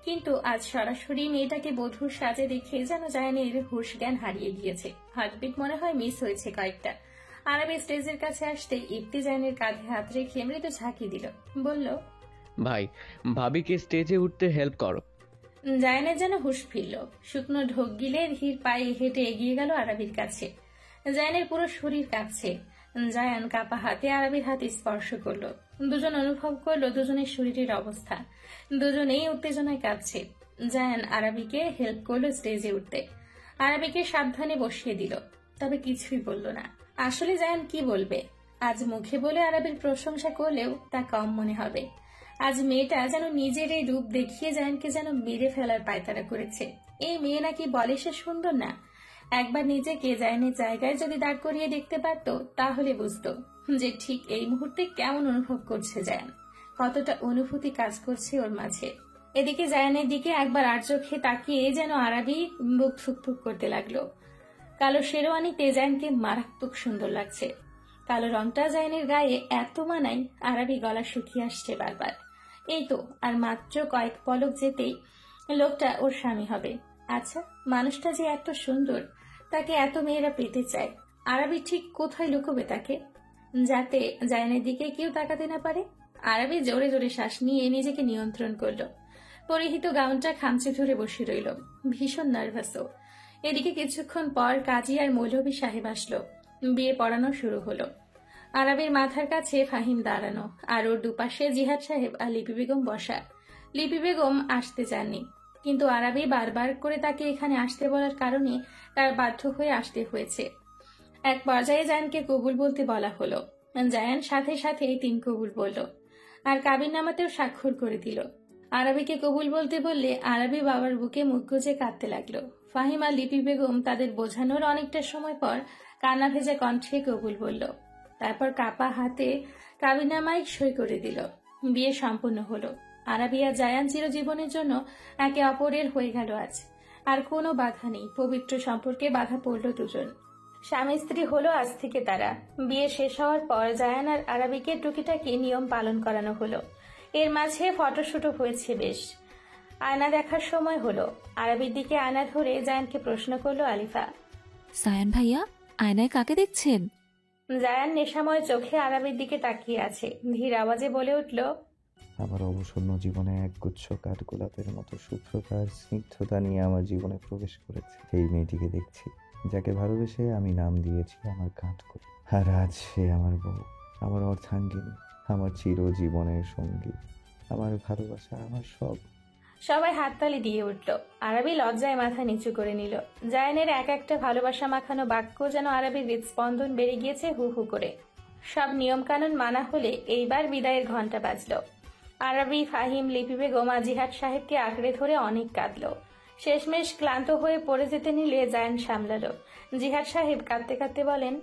কিন্তু আজ সরাসরি মেয়েটাকে বধূর সাজে দেখে যেন জায়ানের হুঁশ জ্ঞান হারিয়ে গিয়েছে। হার্টবিট মনে হয় মিস হয়েছে কয়েকটা। আরবি স্টেজের কাছে আসতে ইফতি জায়ানের কাঁধে হাত রেখে মৃদু ঝাঁকি দিল, বলল, ভাই, ভাবিকে স্টেজে উঠতে হেল্প করো। জায়ানের যেন হুঁশ ফিরল। শুকনো ঢোক গিলে ধীর পায়ে হেঁটে এগিয়ে গেল আরবির কাছে। জায়ানের পুরো শরীর কাঁপছে। জায়ান কাপা হাতে আরবির হাতে স্পর্শ করলো। দুজন অনুভব করলো দুজনের শরীরের অবস্থা। দুজনেই উত্তেজনায় কাঁপছে। জায়ান আরবিকে হেল্প করলো স্টেজে উঠতে। আরবিকে সাবধানে বসিয়ে দিল, তবে কিছুই বলল না। আসলে জায়ান কি বলবে? আজ মুখে বলে আরবির প্রশংসা করলেও তা কম মনে হবে। আজ মেয়েটা যেন নিজের এই রূপ দেখিয়ে জায়ানকে যেন মেরে ফেলার পায়তারা করেছে। এই মেয়ে নাকি বলে সে সুন্দর না। একবার নিজেকে জায়ানের জায়গায় যদি দাঁড় করিয়ে দেখতে পারত, তাহলে বুঝতো যে ঠিক এই মুহূর্তে কেমন অনুভব করছে জায়ান, কতটা অনুভূতি কাজ করছে ওর মাঝে। এদিকে জায়ানের দিকে একবার আর চোখে তাকিয়ে যেন আরবি বুক থুকথুক করতে লাগলো। কালো শেরওয়ানিতে জায়ানকে মারাত্মক সুন্দর লাগছে। কালো রংটা জায়ানের গায়ে এত মানায়, আরবি গলা শুকিয়ে আসছে বারবার। এই তো আর মাত্র কয়েক পলক যেতেই লোকটা ওর স্বামী হবে। আচ্ছা, মানুষটা যে এত সুন্দর, তাকে এত মেয়েরা পেতে চায়। আরবি ঠিক কোথায় লুকোবে তাকে, যাতে জায়ানের দিকে কেউ তাকাতে না পারে? আরবি জোরে জোরে শ্বাস নিয়ে নিজেকে নিয়ন্ত্রণ করলো। পরিহিত গাউনটা খামচে ধরে বসে রইল, ভীষণ নার্ভাসও। এদিকে কিছুক্ষণ পর কাজী আর মৌলভী সাহেব আসলো। বিয়ে পড়ানো শুরু হলো। আরাবির মাথার কাছে ফাহিম দাঁড়ানো, আর ওর দুপাশে জিহাদ সাহেব আর লিপি বেগম বসা। লিপি বেগম আসতে চাননি, কিন্তু আরাবি বারবার করে তাকে এখানে আসতে বলার কারণে তার বাধ্য হয়ে আসতে হয়েছে। এক পর্যায়ে জায়ানকে কবুল বলতে বলা হলো। জায়ান সাথে সাথেই 3 কবুল বলল, আর কাবিননামাতেও স্বাক্ষর করে দিল। আরাবিকে কবুল বলতে বললে আরাবি বাবার বুকে মুখ গুজে কাঁদতে লাগলো। ফাহিম আর লিপি বেগম তাদের বোঝানোর অনেকটা সময় পর কান্না ভেজা কণ্ঠে কবুল বলল। তারপর কাপা হাতে কাবিননামায় সই করে দিল। বিয়ে সম্পূর্ণ হলো। আরাবি আর জায়ান চিরজীবনের জন্য একে অপরের হয়ে গেল আজ। আর কোনো বাধা নেই, পবিত্র সম্পর্কে বাধা পড়ল দুজন। স্বামী স্ত্রী হলো আজ থেকে তারা। বিয়ে শেষ হওয়ার পর জায়ান আর আরাবিকে টুকিটাকি নিয়ম পালন করানো হলো। এর মাঝে ফটোশুটও হয়েছে বেশ। আয়না দেখার সময় হলো। আরাবির দিকে আয়না ধরে জায়ানকে প্রশ্ন করলো আলিফা। সায়ান ভাইয়া, আয়নায় কাকে দেখছেন? জায়ান নেশাময় চোখে আরাবির দিকে তাকিয়ে আছে। ধীর আওয়াজে বলে উঠল, আমার অবসন্ন জীবনে একগুচ্ছ কাঠগোলাপের মতো শুভ্রতা আর স্নিগ্ধতা নিয়ে আমার জীবনে প্রবেশ করেছে। এই মেয়েটিকে দেখছি, যাকে ভালোবেসে আমি নাম দিয়েছি আমার কাঠগোলাপ। আর আজ সে আমার বউ, আমার অর্ধাঙ্গিনী, আমার চিরজীবনের সঙ্গী, আমার ভালোবাসা, আমার সব। সবাই হাততালি দিয়ে উঠল। আরাবি লজ্জায় মাথা নিচু করে নিল। জায়ানের এক একটা ভালোবাসা মাখানো বাক্য যেন আরাবির হৃদস্পন্দন বেড়ে গিয়েছে হু হু করে। সব নিয়ম কানুন মানা হলে এইবার বিদায়ের ঘন্টা বাজল। আরাবি, ফাহিম, লিপি বেগম আর জিহাদ সাহেবকে আঁকড়ে ধরে অনেক কাঁদল। শেষমেশ ক্লান্ত হয়ে পড়ে যেতে নিলে জায়ান সামলালো। জিহাদ সাহেব কাঁদতে কাঁদতে বলেন,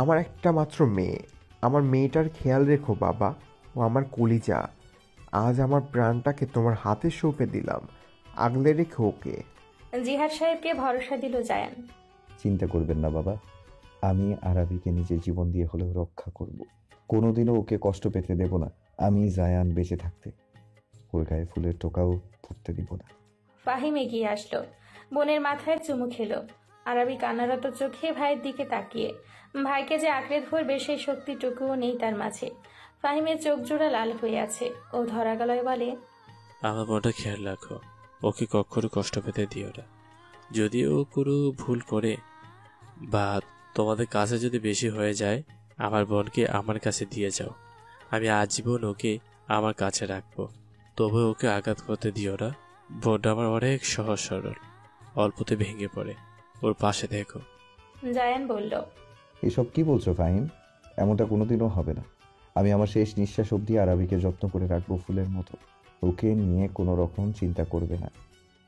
আমার একটা মাত্র মেয়ে, আমার মেয়েটার খেয়াল রেখো বাবা, ও আমার কলিজা। আজ আমার প্রাণটাকে তোমার হাতে সঁপে দিলাম, আগলে রেখো ওকে। জিহাদ সাহেবকে ভরসা দিল জায়ান। চিন্তা করবেন না বাবা, আমি আরাবিকে নিজের জীবন দিয়ে হলেও রক্ষা করব। কোনোদিনও ওকে কষ্ট পেতে দেব না। আমি জায়ান বেঁচে থাকতে ওর গায়ে ফুলের টোকাও ফুটতে দিব না। ফাহিম এগিয়ে আসলো, বোনের মাথায় চুমু খেলো। আরাবি কান্নারত চোখে ভাইয়ের দিকে তাকিয়ে। ভাইকে যে আঁকড়ে ধরবে সেই শক্তিটুকুও নেই তার মাঝে। ফাহিমের চোখ জোড়া লাল হয়ে আছে। ও ধরা গলায় বলে, আমার বোনটা খেয়াল রাখো, ওকে কখনো কষ্ট পেতে দিও না। যদি ও কোনো ভুল করে বা তোমাদের কাছে যদি বেশি হয়ে যায়, আমার বোনকে আমার কাছে দিয়ে যাও। আমি আজীবন ওকে আমার কাছে রাখবো। তবে ওকে আঘাত করতে দিও না। বোনটা আমার অনেক সহজ সরল, অল্পতে ভেঙে পড়ে। ওর পাশে দেখো। জায়ান বলল, এসব কি বলছো ফাহিম? এমনটা কোনোদিনও হবে না। আমি আমার শেষ নিঃশ্বাস অবধি আরাবিকে যত্ন করে রাখবো ফুলের মতো। ওকে নিয়ে কোনো রকম চিন্তা করবে না।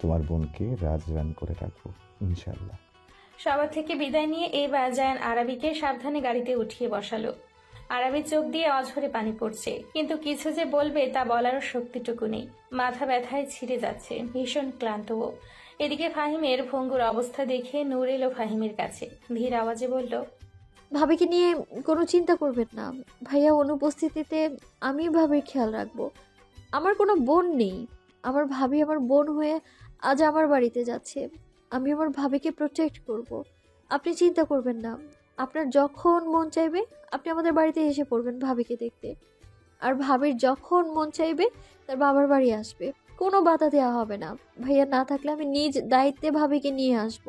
তোমার বোনকে রাজরান করে রাখবো ইনশাল্লাহ। সবার থেকে বিদায় নিয়ে এবার জায়ান আরাবিকে সাবধানে গাড়িতে উঠিয়ে বসালো। আরাবির চোখ দিয়ে অঝরে পানি পড়ছে, কিন্তু কিছু যে বলবে তা বলারও শক্তিটুকু নেই। মাথা ব্যথায় ছিঁড়ে যাচ্ছে, ভীষণ ক্লান্ত ও। এদিকে ফাহিমের ভঙ্গুর অবস্থা দেখে নূর এলো ফাহিমের কাছে। ধীর আওয়াজে বলল, ভাবিকে নিয়ে কোনো চিন্তা করবেন না। ভাইয়া অনুপস্থিতিতে আমি ভাবির খেয়াল রাখবো। আমার কোনো বোন নেই। আমার ভাবি আমার বোন হয়ে আজ আমার বাড়িতে যাচ্ছে। আমি আমার ভাবিকে প্রোটেক্ট করব। আপনি চিন্তা করবেন না। আপনার যখন মন চাইবে আপনি আমাদের বাড়িতে এসে পড়বেন ভাবিকে দেখতে। আর ভাবির যখন মন চাইবে তার বাবার বাড়ি আসবে। কোনো বাধা দেওয়া হবে না। ভাইয়া না থাকলে আমি নিজ দায়িত্বে ভাবিকে নিয়ে আসব।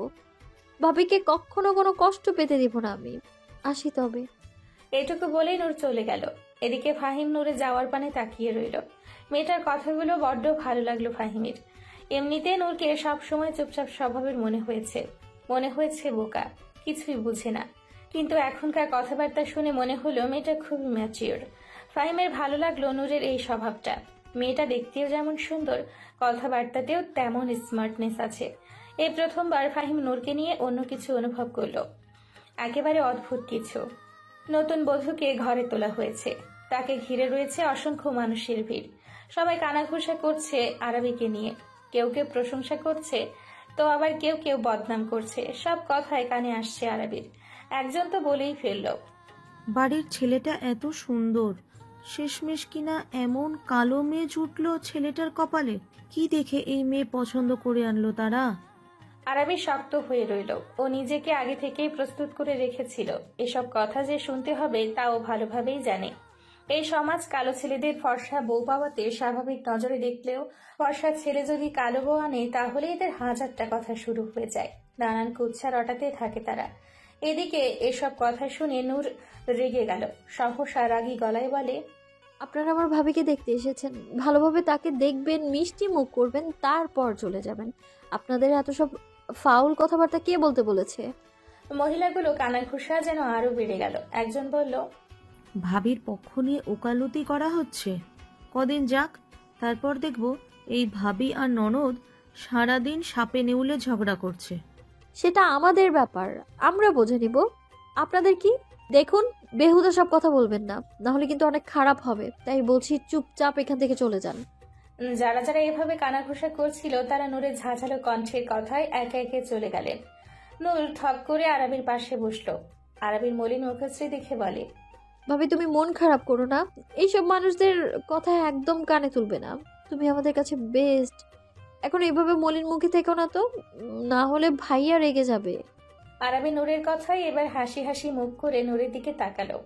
ভাবিকে কখনো কোনো কষ্ট পেতে দিব না আমি। আসি তবে। এটুকু বলেই নূর চলে গেল। এদিকে ফাহিম নূরে যাওয়ার পানে তাকিয়ে রইল। মেয়েটার কথাগুলো বড্ড ভালো লাগলো ফাহিমের। এমনিতে নূরকে সবসময় চুপচাপ স্বভাবের মনে হয়েছে বোকা, কিছুই বুঝে না। কিন্তু এখনকার কথাবার্তা শুনে মনে হলো মেয়েটা খুবই ম্যাচিওর। ফাহিমের ভালো লাগলো নূরের এই স্বভাবটা। মেয়েটা দেখতেও যেমন সুন্দর, কথাবার্তাতেও তেমন স্মার্টনেস আছে। এই প্রথমবার ফাহিম নূরকে নিয়ে অন্য কিছু অনুভব করলো, একেবারে অদ্ভুত কিছু। নতুন বধূকে ঘরে তোলা হয়েছে, তাকে ঘিরে রয়েছে অসংখ্য মানুষের ভিড়। সবাই কানাঘুষা করছে আরাবিকে নিয়ে। কেউ কেউ প্রশংসা করছে, তো আবার কেউ কেউ বদনাম করছে। সব কথায় কানে আসছে আরাবির। একজন তো বলেই ফেলল, বাড়ির ছেলেটা এত সুন্দর, শেষমেশ কিনা এমন কালো মেয়ে জুটলো ছেলেটার কপালে। কি দেখে এই মেয়ে পছন্দ করে আনলো তারা? আরাবি শক্ত হয়ে রইল। ও নিজেকে আগে থেকেই প্রস্তুত করে রেখেছিল। এসব কথা যে শুনতে হবে তাও ভালোভাবেই জানে। এই সমাজ কালো ছেলেদের ফর্সা বউ পাওয়াতে স্বাভাবিক নজরে দেখলেও ফর্সা ছেলে যদি কালো বউ আনে তাহলে এদের হাজারটা কথা শুরু হয়ে যায়। নানান কুৎসা রটাতে থাকে তারা। এদিকে এসব কথা শুনে নূর রেগে গেল। সহসা রাগী গলায় বলে, আপনারা আমার ভাবিকে দেখতে এসেছেন, ভালোভাবে তাকে দেখবেন, মিষ্টি মুখ করবেন, তারপর চলে যাবেন। আপনাদের এত সব ফাউল কথাবার্তা কে বলতে বলেছে? মহিলাগুলো কানাঘুষা যেন আরো বেড়ে গেল। একজন বলল, ভাবির পক্ষ নিয়ে ওকালতি করা হচ্ছে। কদিন যাক, তারপর দেখব এই ভাবি আর ননদ সারাদিন সাপে নেউলে ঝগড়া করছে। সেটা আমাদের ব্যাপার, আমরা বুঝে নিব। আপনাদের কি? দেখুন, বেহুদা সব কথা বলবেন না, নাহলে কিন্তু অনেক খারাপ হবে। তাই বলছি, চুপচাপ এখান থেকে চলে যান। যারা যারা এভাবে কানাঘুষা করছিল তারা নূরের ঝাঁঝালো কণ্ঠের কথায় একে একে চলে গেলেন। নূর ঠক করে আরবির পাশে বসলো। আরবির মলিন মুখশ্রী দেখে বলে, ভাবি তুমি মন খারাপ করো না, এইসব মানুষদের কথা একদম কানে তুলবে না। তুমি আমাদের কাছে বেস্ট। এখন এইভাবে মলিন মুখে থেকো না তো, না হলে ভাইয়া রেগে যাবে। আরবি নূরের কথাই এবার হাসি হাসি মুখ করে নূরের দিকে তাকালো।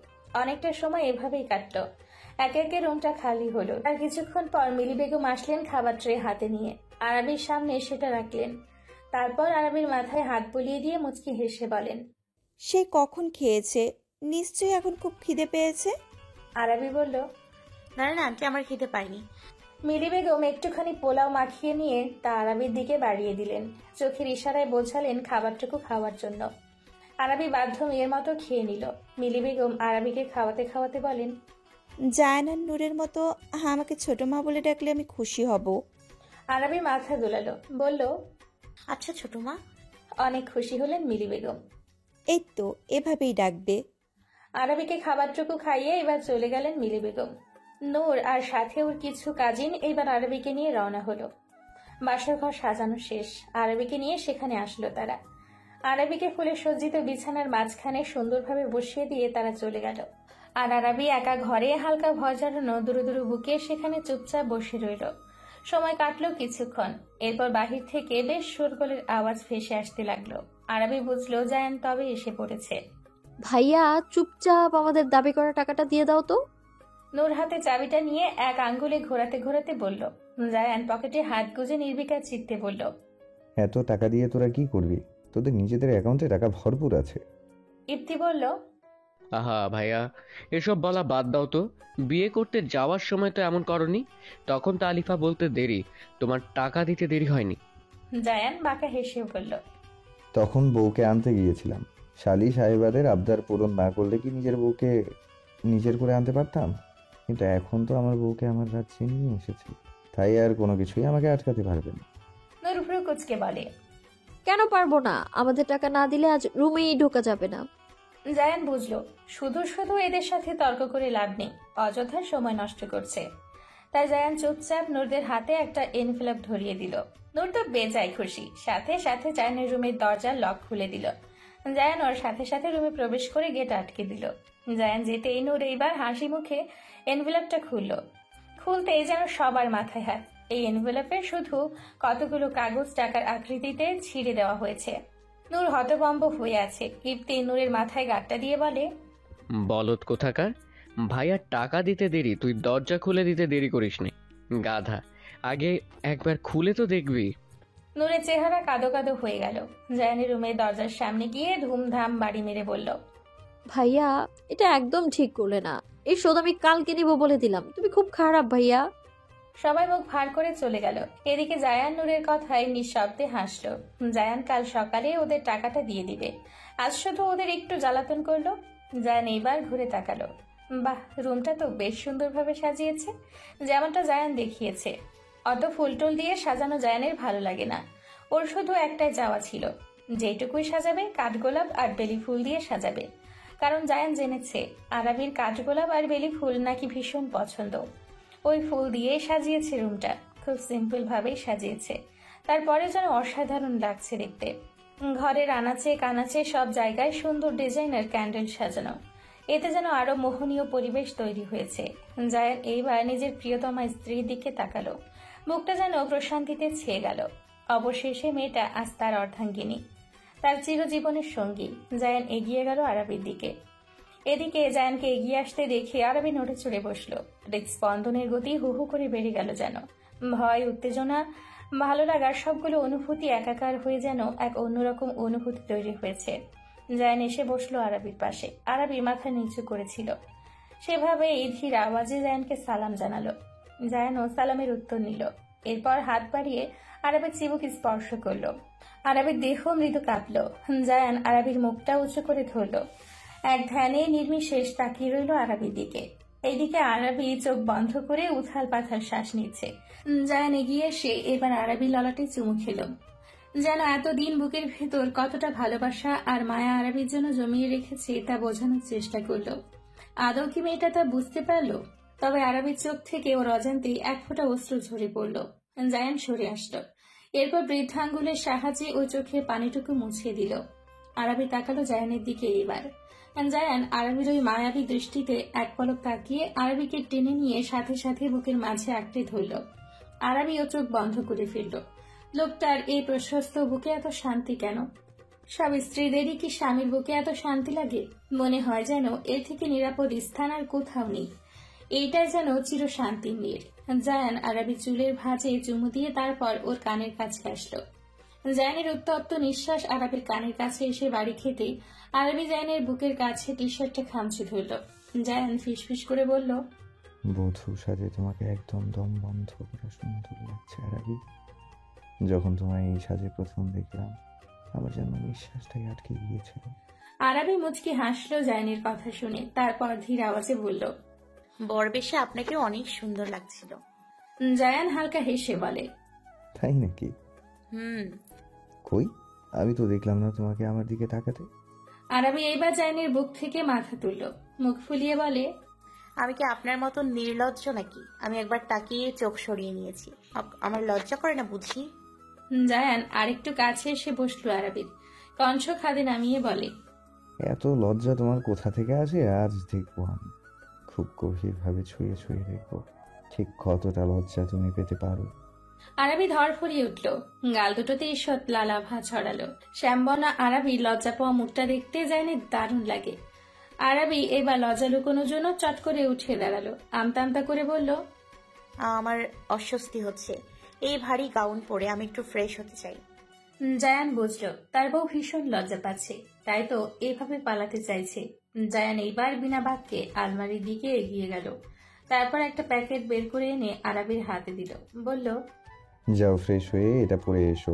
অনেকটা সময় এভাবেই কাটলো। একে একে রুমটা খালি হলো। আর কিছুক্ষণ পর মিলি বেগম আসলেন খাবার ট্রে হাতে নিয়ে। আরবির সামনে সেটা রাখলেন। তারপর আরবির মাথায় হাত বুলিয়ে দিয়ে মুচকি হেসে বলেন, সে কখন খেয়েছে? নিশ্চয়ই এখন খুব খিদে পেয়েছে। আরবি বলল, না না আন্টি, আমার খেতে পাইনি। মিলি বেগম একটুখানি পোলাও মাখিয়ে নিয়ে তা আরবির দিকে বাড়িয়ে দিলেন। চোখের ইশারায় বোঝালেন খাবারটুকু খাওয়ার জন্য। আরবি বাধ্য মেয়ের মতো খেয়ে নিল। মিলি বেগম আরবিকে খাওয়াতে খাওয়াতে বলেন, জায়ান আর নূরের মতো আমাকে ছোট মা বলে ডাকলে আমি খুশি হব। আরবি মাথা দোলালো, বলল, আচ্ছা ছোট মা। অনেক খুশি হলেন মিলি বেগম। এই তো, এভাবেই ডাকবে। আরবিকে খাবারটুকু খাইয়ে এবার চলে গেলেন মিলি বেগম। নূর আর সাথে ওর কিছু কাজিন এবার আরবিকে নিয়ে রওনা হলো। বাসর ঘর সাজানো শেষ। আরবিকে নিয়ে সেখানে আসলো তারা। আরবিকে ফুলে সজ্জিত বিছানার মাঝখানে সুন্দরভাবে বসিয়ে দিয়ে তারা চলে গেল। আর আরবি একা ঘরে হালকা ভয় জড়ানো দুরু দুরু বুকে সেখানে চুপচাপ বসে রইল। সময় কাটলো কিছুক্ষণ। এরপর বাহির থেকে বেশ শোরগোলের আওয়াজ ভেসে আসতে লাগলো। আরবি বুঝলো জায়ান তবে এসে পড়েছে। ভাইয়া, চুপচাপ আমাদের দাবি করা টাকাটা দিয়ে দাও তো। নূর হাতে চাবিটা নিয়ে এক আঙ্গুলে ঘোরাতে ঘোরাতে বলল। জায়ান পকেটে হাত গুজে নির্বিকার চিত্তে বলল, এত টাকা দিয়ে তোরা কি করবি? তোদের নিজেদের অ্যাকাউন্টে টাকা ভরপুর আছে। ইপ্তি বলল, আহা ভাইয়া, এসব বলা বাদ দাও তো। বিয়ে করতে যাওয়ার সময় তো এমন করনি। তখন তো আলিফা বলতে দেরি, তোমার টাকা দিতে দেরি হয়নি। জায়ান বাঁকা হেসে বলল, তখন বউকে আনতে গিয়েছিলাম। শালি সাহেবাদের আবদার পূরণ না করলে কি নিজের বউকে নিজের করে আনতে পারতাম? কিন্তু এখন তো আমার বউকে আমার রাজ্যে নিয়ে এসেছি, তাই আর কোনো কিছুই আমাকে আটকাতে পারবে না। নূর ভ্রু কুঁচকে বলে, কেন পারবো না? আমাদের টাকা না দিলে আজ রুমেই ঢোকা যাবে না। জায়ান বুঝলো শুধু শুধু এদের সাথে তর্ক করে লাভ নেই, অযথা সময় নষ্ট করছে। তাই জায়ান চুপচাপ নূরদের হাতে একটা এনভেলপ ধরিয়ে দিল। নূর তো বেজায় খুশি। সাথে সাথে জায়ানের রুমের দরজার লক খুলে দিল। জায়ান ওর সাথে সাথে রুমে প্রবেশ করে গেট আটকে দিল। জায়ান যেতেই নূর এইবার হাসি মুখে এনভেলপটা খুলল। খুলতেই যেন সবার মাথায় হাত। এই এনভেলপে শুধু কতগুলো কাগজ টাকার আকৃতিতে ছিঁড়ে দেওয়া হয়েছে। নূর হতভম্ব হয়ে আছে। ইপ্তি নূরের মাথায় গাঁটটা দিয়ে বলে, বলদ কোথাকার, ভাইয়ার টাকা দিতে দেরি, তুই দরজা খুলে দিতে দেরি করিস নি। গাধা, আগে একবার খুলে তো দেখবি। নূরের চেহারা কাদো কাদো হয়ে গেল। জায়ানের রুমের দরজার সামনে গিয়ে ধুমধাম বাড়ি মেরে বলল, ভাইয়া, এটা একদম ঠিক করলে না। এই শোধ আমি কালকে নিব বলে দিলাম। তুমি খুব খারাপ ভাইয়া। সবাই মুখ ভার করে চলে গেল। এদিকে জায়ান নূরের কথায় নিঃশব্দে হাসলো। জায়ান কাল সকালে ওদের টাকাটা দিয়ে দিবে। আজ শুধু ওদের একটু জ্বালাতন করলো। জায়ান এইবার ঘুরে তাকালো। বাহ, রুমটা তো বেশ সুন্দরভাবে সাজিয়েছে, যেমনটা জায়ান দেখিয়েছে। অত ফুলটুল দিয়ে সাজানো জায়ানের ভালো লাগে না। ওর শুধু একটাই চাওয়া ছিল, যেটুকুই সাজাবে কাঠগোলাপ আর বেলি ফুল দিয়ে সাজাবে। কারণ জায়ান জেনেছে আরবির কাঠগোলাপ আর বেলি ফুল নাকি ভীষণ পছন্দ। ওই ফুল দিয়েই সাজিয়েছে রুমটা। খুব সিম্পল ভাবেই সাজিয়েছে, তারপরে যেন অসাধারণ লাগছে দেখতে। ঘরের আনাচে কানাচে সব জায়গায় সুন্দর ডিজাইনের ক্যান্ডেল সাজানো। এতে যেন আরো মোহনীয় পরিবেশ তৈরি হয়েছে। জায়ান এইবার নিজের প্রিয়তমা স্ত্রীর দিকে তাকালো। মুখটা যেন প্রশান্তিতে ছেয়ে গেল। অবশেষে মেয়েটা আজ তার অর্ধাঙ্গিনী, তার চিরজীবনের সঙ্গী। জায়ান এগিয়ে গেল আরবির দিকে। এদিকে জায়ানকে এগিয়ে আসতে দেখে আরবি নড়ে চড়ে বসলো। হৃদস্পন্দনের গতি হু হু করে বেড়ে গেল যেন। ভয়, উত্তেজনা, ভালো লাগার সবগুলো অনুভূতি একাকার হয়ে যেন এক অন্যরকম অনুভূতি তৈরি হয়েছে। জায়ান এসে বসলো আরাবির পাশে। আরাবি মাথা নিচু করেছিল। সেভাবেই ধীর আওয়াজে জায়ানকে সালাম জানালো। জায়ানও সালামের উত্তর নিল। এরপর হাত বাড়িয়ে আরাবির চিবুক স্পর্শ করলো। আরাবির দেহ মৃদু কাঁপল। জায়ান আরাবির মুখটা উঁচু করে ধরল। এক ধ্যানে নির্বিশেষ তাকিয়ে রইল আরাবির দিকে। এইদিকে আরাবি চোখ বন্ধ করে উথাল পাথাল শ্বাস নিচ্ছে। জায়ান এগিয়ে এসে এবার আরাবির ললাটে চুমু খেল। যেন এতদিন বুকের ভেতর কতটা ভালোবাসা আর মায়া আরাবির জন্য জমিয়ে রেখেছে তা বোঝানোর চেষ্টা করল। আদৌ কি মেয়েটা তা বুঝতে পারল? তবে আরাবির চোখ থেকে ওর অজান্তেই এক ফোঁটা অশ্রু ঝরে পড়ল। জায়ান সরে আসলো। এরপর বৃদ্ধাঙ্গুলের সাহায্যে ওই চোখের পানিটুকু মুছিয়ে দিল। আরাবি তাকালো জায়ানের দিকে। এবার জায়ান আরাবির ওই মায়াবী দৃষ্টিতে এক পলক তাকিয়ে আরাবিকে টেনে নিয়ে সাথে সাথে বুকের মাঝে আঁকড়ে ধরল। আরাবিও চোখ বন্ধ করে ফেলল। লোকটার এই প্রশস্ত বুকে এত শান্তি কেন? সব স্ত্রীদেরই কি স্বামীর বুকে এত শান্তি লাগে? মনে হয় যেন এর থেকে নিরাপদ স্থান আর কোথাও নেই। এইটাই যেন চির শান্তির নীড়। জায়ান আরাবি চুলের ভাঁজে চুমু দিয়ে তারপর ওর কানের কাছে আসলো। জায়ানের উত্তপ্ত নিঃশ্বাস আরাবির কানের কাছে এসে বাড়ি খেতে আরাবি জায়ানের বুকের কাছে টি শার্টটা খামচে ধরল। জায়ান ফিসফিস করে বলল, বধূ সাজে তোমাকে একদম দম বন্ধ করে সুন্দর লাগছে আরাবি। যখন তোমায় এই সাজে প্রথম দেখলাম আমার যেন নিঃশ্বাসটাই আটকে গিয়েছিল। আরাবি মুচকি হাসলো জায়ানের কথা শুনে। তারপর ধীর আওয়াজে বলল, বরবেশে আপনাকে অনেক সুন্দর লাগছিল। জায়ান হালকা হেসে বলে, তাই নাকি? কই, আমি তো দেখলাম না তোমাকে আমার দিকে তাকাতে। আরাবি এইবার জায়ানের বুক থেকে মাথা তুলল। মুখ ফুলিয়ে বলে, আমি কি আপনার মতো নির্লজ্জ নাকি? আমি একবার তাকিয়ে চোখ সরিয়ে নিয়েছি। আমার লজ্জা করে না বুঝি? জায়ান আরেকটু কাছে এসে বসলো আরাবির। কণ্ঠ খাদে নামিয়ে বলে, এত লজ্জা তোমার কোথা থেকে আসে আজ দেখবো আমি। খুব গভীর ভাবে ছুঁয়ে ছুঁয়ে দেখবো ঠিক কতটা লজ্জা তুমি পেতে পারো। আরাবি ধর ফরিয়ে উঠল। গাল দুটোতে ঈষৎ লালাভা ছড়ালো। শ্যামবনা আরাবির লজ্জা পাওয়া মুখটা দেখতে জায়ানের দারুণ লাগে। আরাবি এবার লজ্জা লুকোনোর জন্য চট করে উঠে দাঁড়ালো। আমতা আমতা করে বলল, আমার অস্বস্তি হচ্ছে। এই ভারী গাউন পরে আমি একটু ফ্রেশ হতে চাই। জায়ান বুঝল তার বউ ভীষণ লজ্জা পাচ্ছে, তাই তো এভাবে পালাতে চাইছে। জায়ান এইবার বিনা বাক্যে আলমারির দিকে এগিয়ে গেল। তারপর একটা প্যাকেট বের করে এনে আরাবির হাতে দিল। বলল, যাও ফ্রেশ হয়ে এটা পরে এসো,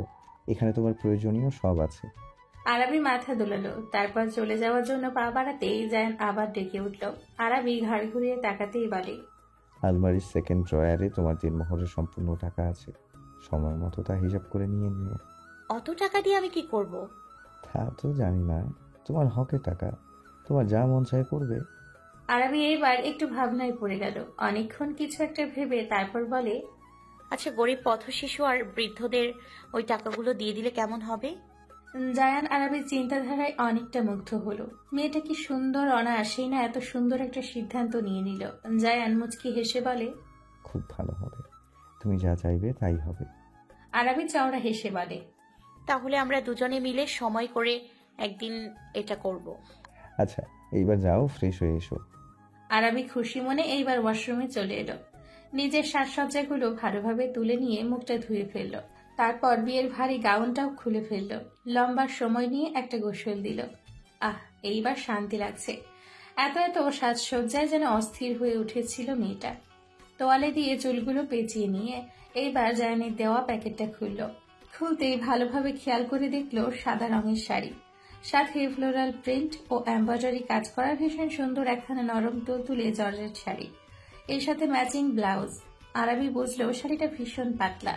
এখানে তোমার প্রয়োজনীয় সব আছে। আরাবি মাথা দোলালো। তারপর চলে যাওয়ার জন্য পা বাড়াতেই জায়ান আবার ডেকে উঠল। আরাবি ঘাড় ঘুরিয়ে তাকাতেই বলে, আলমারির সেকেন্ড ড্রয়ারে তোমার দিনমহরের সম্পূর্ণ টাকা আছে, সময় মতো তা হিসাব করে নিয়ে নিও। অত টাকা দিয়ে আমি কি করব? তা তো জানি না, তোমার হকের টাকা, তোমার যা মন চায় করবে। আরাবি এইবার একটু ভাবনায় পড়ে গেল। অনেকক্ষণ কিছু একটা ভেবে তারপর বলে, আচ্ছা, গরিব পথশিশু আর বৃদ্ধদের ওই টাকাগুলো দিয়ে দিলে কেমন হবে? জায়ান আরাবির চিন্তাধারায় অনেকটা মুগ্ধ হলো। মেয়েটা কি সুন্দর, অনায়াসেই না এত সুন্দর একটা সিদ্ধান্ত নিয়ে নিল। জায়ান মুচকি হেসে বলে, খুব ভালো হবে, তুমি যা চাইবে তাই হবে। আরাবি চওড়া হেসে বলে, তাহলে আমরা দুজনে মিলে সময় করে একদিন এটা করব। আচ্ছা, এইবার যাও ফ্রেশ হয়ে এসো। আরাবি খুশি মনে এইবার ওয়াশরুমে চলে এলো। নিজের সাজসজ্জাগুলো ভালোভাবে তুলে নিয়ে মুখটা ধুয়ে ফেলল। তারপর বিয়ের ভারী গাউনটাও খুলে ফেলল। লম্বা সময় নিয়ে একটা গোসল দিল। এইবার শান্তি লাগছে। এত এত সাজসজ্জায় যেন অস্থির হয়ে উঠেছিল মেয়েটা। তোয়ালে দিয়ে চুলগুলো পেঁচিয়ে নিয়ে এইবার জায়ানের দেওয়া প্যাকেটটা খুলল। খুলতেই ভালোভাবে খেয়াল করে দেখল সাদা রঙের শাড়ি, সাথে ফ্লোরাল প্রিন্ট ও এমব্রয়ডারি কাজ করা ভীষণ সুন্দর একখানা নরম তুলতুলে জর্জেট শাড়ি, এর সাথে ম্যাচিং ব্লাউজ। আরাবি বুঝলো শাড়িটা ভীষণ পাতলা।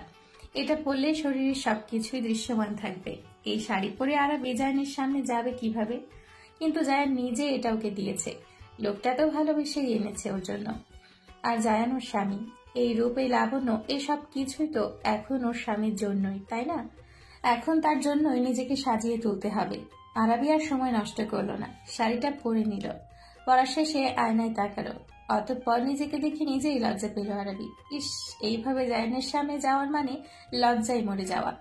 এটা পরলে শরীরের সবকিছুই দৃশ্যমান থাকবে। এই শাড়ি পরে আরাবি জায়ানের সামনে যাবে কিভাবে? কিন্তু জায়ান নিজে এটা ওকে দিয়েছে। লোকটা তো ভালোবেসেই এনেছে ওর জন্য। আর জায়ান ওর স্বামী। এই রূপ, এই লাবণ্য, এই সব কিছুই তো এখন ওর স্বামীর জন্যই, তাই না? এখন তার জন্যই নিজেকে সাজিয়ে তুলতে হবে। আরাবি আর সময় নষ্ট করলো না, শাড়িটা পরে নিল। পরার শেষে আয়নায় তাকালো। অতঃপর নিজেকে দেখে নিজেই লজ্জা পেল আরাবি। ইস, এইভাবে জায়ানের সামনে যাওয়ার মানে লজ্জায় মরে যাওয়া।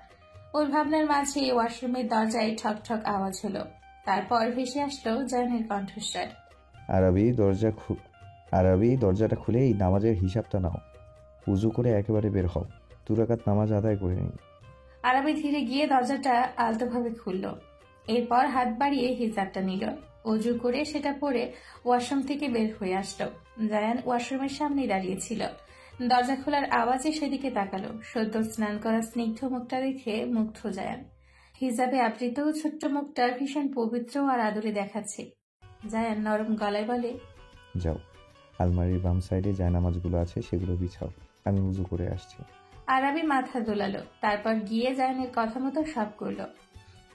ওর ভাবনার মাঝে ওয়াশরুমের দরজায় ঠক ঠক আওয়াজ হলো। তারপর ভেসে আসলো জায়ানের কণ্ঠস্বর, আরাবি দরজাটা খুলে এই নামাজের হিসাবটা নাও, উজু করে একেবারে বের হও, 2 রাকাত নামাজ আদায় করে নিই। আরাবি ধীরে গিয়ে দরজাটা আলতোভাবে খুলল। এরপর হাত বাড়িয়ে হিজাবটা নিল। অজু করে সেটা পরে ওয়াশরুম থেকে বের হয়ে আসলো। জায়ান ওয়াশরুমের সামনে দাঁড়িয়েছিল। দরজা খোলার আওয়াজে সেদিকে তাকালো। সদ্য স্নান করা স্নিগ্ধ মুখটা দেখে মুগ্ধ জায়ান। হিজাবে আবৃত ছোট্ট মুখটা ভীষণ পবিত্র আর আদরে দেখাচ্ছে। জায়ান নরম গলায় বলে, যাও, আলমারির বাম সাইডে জায়নামাজগুলো আছে সেগুলো বিছাও, আমি উজু করে আসছি। আরবি মাথা দোলালো। তারপর গিয়ে জায়ানের কথা মতো সব করলো।